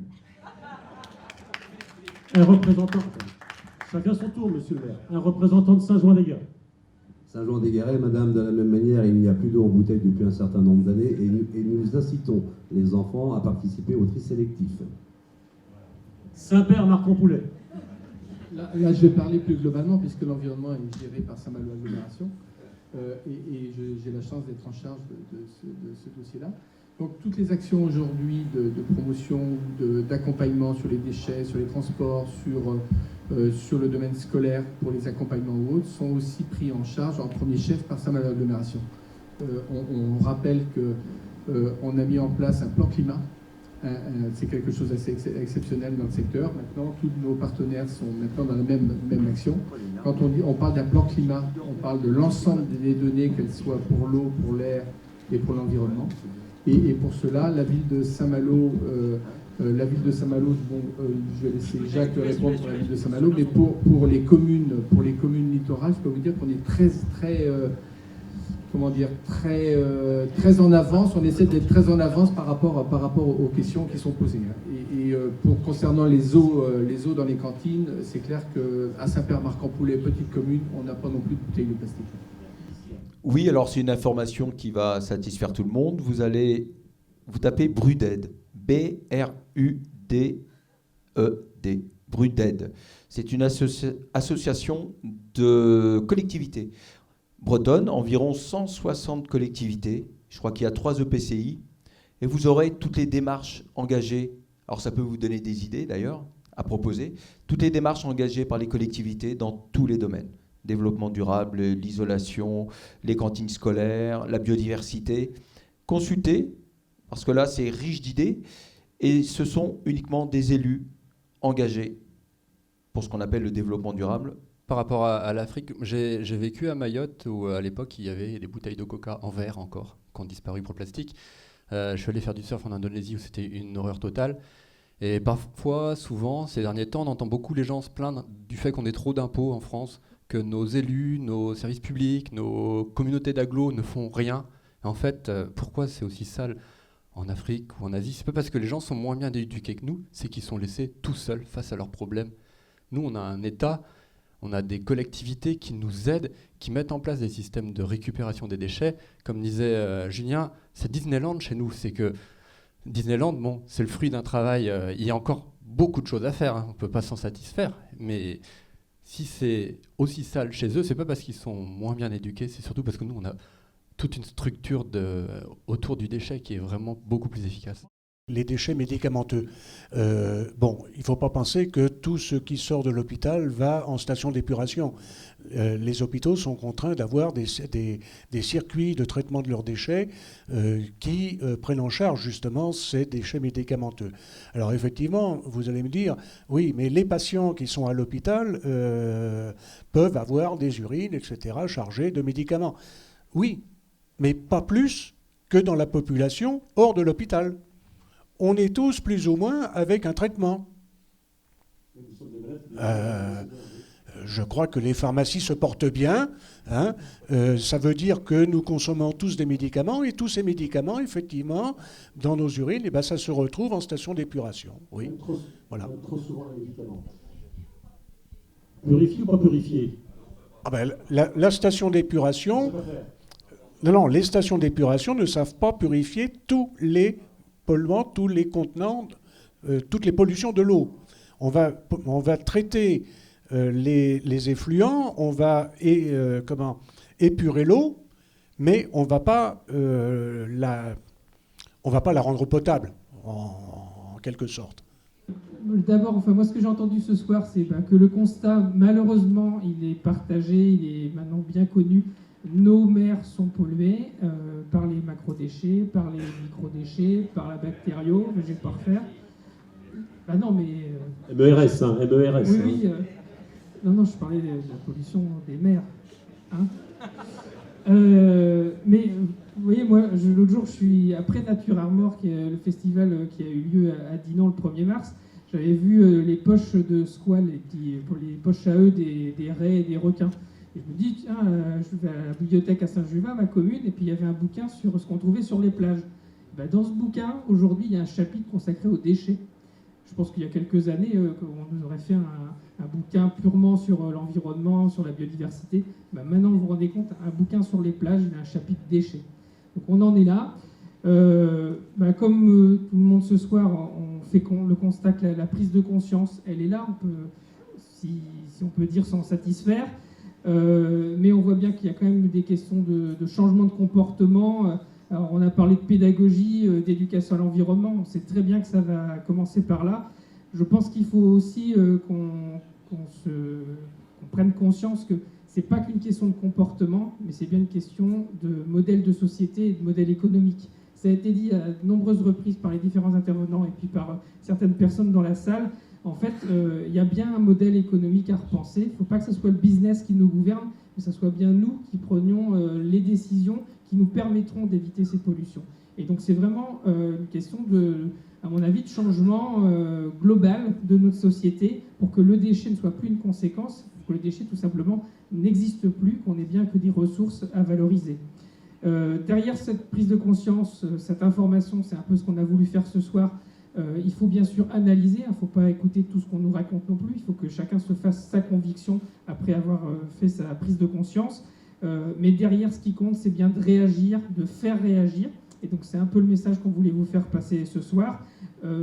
Un représentant, chacun son tour, monsieur le maire, un représentant de Saint-Jean-des-Garrets. Saint-Jean-des-Garrets, madame, de la même manière, il n'y a plus d'eau en bouteille depuis un certain nombre d'années, et nous incitons les enfants à participer au tri sélectif. Saint-Père, Marc-en-Poulet. Là, je vais parler plus globalement, puisque l'environnement est géré par Saint-Malo Agglomération, et j'ai la chance d'être en charge de ce dossier-là. Donc, toutes les actions aujourd'hui de promotion, d'accompagnement sur les déchets, sur les transports, sur le domaine scolaire, pour les accompagnements ou autres, sont aussi pris en charge en premier chef par Saint-Malo Agglomération. On rappelle qu'on a mis en place un plan climat. C'est quelque chose d'assez exceptionnel dans le secteur. Maintenant, tous nos partenaires sont maintenant dans la même action. Quand on parle d'un plan climat, on parle de l'ensemble des données, qu'elles soient pour l'eau, pour l'air et pour l'environnement. Et pour cela, la ville de Saint-Malo, je vais laisser Jacques répondre pour la ville de Saint-Malo, mais pour les communes littorales, je peux vous dire qu'on est très en avance. On essaie d'être très en avance par rapport aux questions qui sont posées. Concernant les eaux dans les cantines, c'est clair qu'à Saint-Père-Marc-en-Poulet, petite commune, on n'a pas non plus de bouteilles de plastique. Oui, alors c'est une information qui va satisfaire tout le monde. Vous tapez Bruded, B-R-U-D-E-D, Bruded. C'est une association de collectivités bretonnes, environ 160 collectivités. Je crois qu'il y a 3 EPCI. Et vous aurez toutes les démarches engagées. Alors ça peut vous donner des idées d'ailleurs à proposer. Toutes les démarches engagées par les collectivités dans tous les domaines. Développement durable, l'isolation, les cantines scolaires, la biodiversité. Consultez, parce que là, c'est riche d'idées, et ce sont uniquement des élus engagés pour ce qu'on appelle le développement durable. Par rapport à l'Afrique, j'ai vécu à Mayotte, où à l'époque, il y avait des bouteilles de coca en verre encore, qui ont disparu pour le plastique. Je suis allé faire du surf en Indonésie, où c'était une horreur totale. Et parfois, souvent, ces derniers temps, on entend beaucoup les gens se plaindre du fait qu'on ait trop d'impôts en France, que nos élus, nos services publics, nos communautés d'agglos ne font rien. En fait, pourquoi c'est aussi sale en Afrique ou en Asie? C'est pas parce que les gens sont moins bien éduqués que nous, c'est qu'ils sont laissés tout seuls face à leurs problèmes. Nous, on a un État, on a des collectivités qui nous aident, qui mettent en place des systèmes de récupération des déchets. Comme disait Julien, c'est Disneyland chez nous. C'est que Disneyland, bon, c'est le fruit d'un travail. Il y a encore beaucoup de choses à faire, hein, on ne peut pas s'en satisfaire. Mais si c'est aussi sale chez eux, c'est pas parce qu'ils sont moins bien éduqués, c'est surtout parce que nous, on a toute une structure autour du déchet qui est vraiment beaucoup plus efficace. Les déchets médicamenteux. Bon, il ne faut pas penser que tout ce qui sort de l'hôpital va en station d'épuration. Les hôpitaux sont contraints d'avoir des circuits de traitement de leurs déchets qui prennent en charge justement ces déchets médicamenteux. Alors effectivement, vous allez me dire, oui, mais les patients qui sont à l'hôpital peuvent avoir des urines, etc., chargées de médicaments. Oui, mais pas plus que dans la population hors de l'hôpital. On est tous plus ou moins avec un traitement. Je crois que les pharmacies se portent bien. Hein. Ça veut dire que nous consommons tous des médicaments et tous ces médicaments, effectivement, dans nos urines, eh ben, ça se retrouve en station d'épuration. Oui. Voilà. Trop souvent les médicaments. Purifié ou pas purifié? Ah ben, la station d'épuration... Non, les stations d'épuration ne savent pas purifier tous les polluants, tous les contenants, toutes les pollutions de l'eau. On va traiter les effluents, on va épurer l'eau, mais on ne va pas la rendre potable, en quelque sorte. D'abord, moi ce que j'ai entendu ce soir, c'est que le constat, malheureusement, il est partagé, il est maintenant bien connu. Nos mers sont polluées par les macrodéchets, par les microdéchets, par la bactério, je ne vais pas refaire. Non, mais... MERS, hein, MERS. Oui, oui. Non, je parlais de la pollution des mers. Hein. Mais, vous voyez, moi, l'autre jour, je suis après Nature Armor, qui est le festival qui a eu lieu à Dinan le 1er mars. J'avais vu les poches de squales, les poches à eux des raies et des requins. Et je me dis, tiens, je vais à la bibliothèque à Saint-Juvin, ma commune, et puis il y avait un bouquin sur ce qu'on trouvait sur les plages. Dans ce bouquin, aujourd'hui, il y a un chapitre consacré aux déchets. Je pense qu'il y a quelques années, on nous aurait fait un bouquin purement sur l'environnement, sur la biodiversité. Maintenant, vous vous rendez compte, un bouquin sur les plages, il y a un chapitre déchets. Donc on en est là. Comme tout le monde ce soir, on fait le constat que la prise de conscience, elle est là, si on peut dire s'en satisfaire. Mais on voit bien qu'il y a quand même des questions de changement de comportement. Alors on a parlé de pédagogie, d'éducation à l'environnement. On sait très bien que ça va commencer par là. Je pense qu'il faut aussi qu'on prenne conscience que c'est pas qu'une question de comportement, mais c'est bien une question de modèle de société et de modèle économique. Ça a été dit à de nombreuses reprises par les différents intervenants et puis par certaines personnes dans la salle. En fait, il y a bien un modèle économique à repenser. Il ne faut pas que ce soit le business qui nous gouverne, mais que ce soit bien nous qui prenions les décisions qui nous permettront d'éviter ces pollutions. Et donc c'est vraiment une question, à mon avis, de changement global de notre société pour que le déchet ne soit plus une conséquence, pour que le déchet tout simplement n'existe plus, qu'on n'ait bien que des ressources à valoriser. Derrière cette prise de conscience, cette information, c'est un peu ce qu'on a voulu faire ce soir. Il faut bien sûr analyser, il ne faut pas écouter tout ce qu'on nous raconte non plus, il faut que chacun se fasse sa conviction après avoir fait sa prise de conscience. Mais derrière, ce qui compte, c'est bien de réagir, de faire réagir. Et donc c'est un peu le message qu'on voulait vous faire passer ce soir.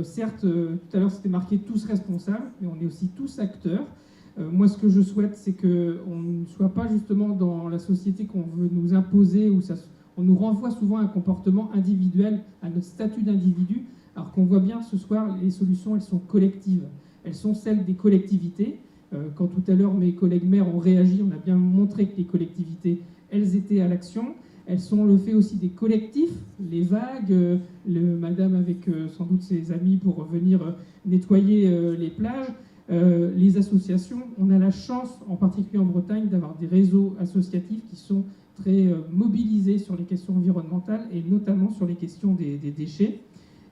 Certes, tout à l'heure c'était marqué tous responsables, mais on est aussi tous acteurs. Moi, ce que je souhaite, c'est qu'on ne soit pas justement dans la société qu'on veut nous imposer, où on nous renvoie souvent à un comportement individuel, à notre statut d'individu, alors qu'on voit bien ce soir, les solutions, elles sont collectives. Elles sont celles des collectivités. Quand tout à l'heure, mes collègues maires ont réagi, on a bien montré que les collectivités, elles étaient à l'action. Elles sont le fait aussi des collectifs, les vagues, madame avec sans doute ses amis pour venir nettoyer les plages, les associations. On a la chance, en particulier en Bretagne, d'avoir des réseaux associatifs qui sont très mobilisés sur les questions environnementales et notamment sur les questions des déchets.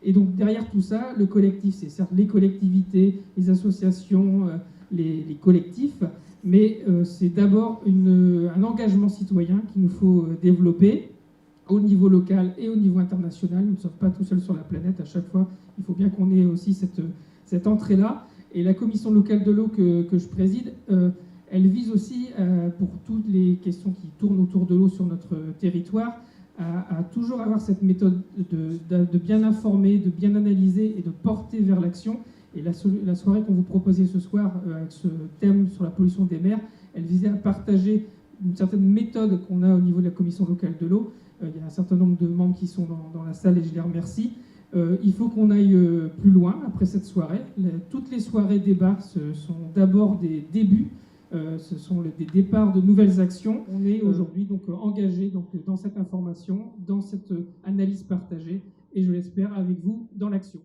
Et donc derrière tout ça, le collectif, c'est certes les collectivités, les associations, les collectifs, mais c'est d'abord un engagement citoyen qu'il nous faut développer au niveau local et au niveau international. Nous ne sommes pas tout seuls sur la planète. À chaque fois, il faut bien qu'on ait aussi cette entrée-là. Et la commission locale de l'eau que je préside, elle vise aussi, pour toutes les questions qui tournent autour de l'eau sur notre territoire, à toujours avoir cette méthode de bien informer, de bien analyser et de porter vers l'action. Et la soirée qu'on vous proposait ce soir, avec ce thème sur la pollution des mers, elle visait à partager une certaine méthode qu'on a au niveau de la commission locale de l'eau. Il y a un certain nombre de membres qui sont dans la salle et je les remercie. Il faut qu'on aille plus loin après cette soirée. Toutes les soirées débats sont d'abord des débuts, ce sont des départs de nouvelles actions. On est aujourd'hui donc engagé dans cette information, dans cette analyse partagée, et je l'espère avec vous dans l'action.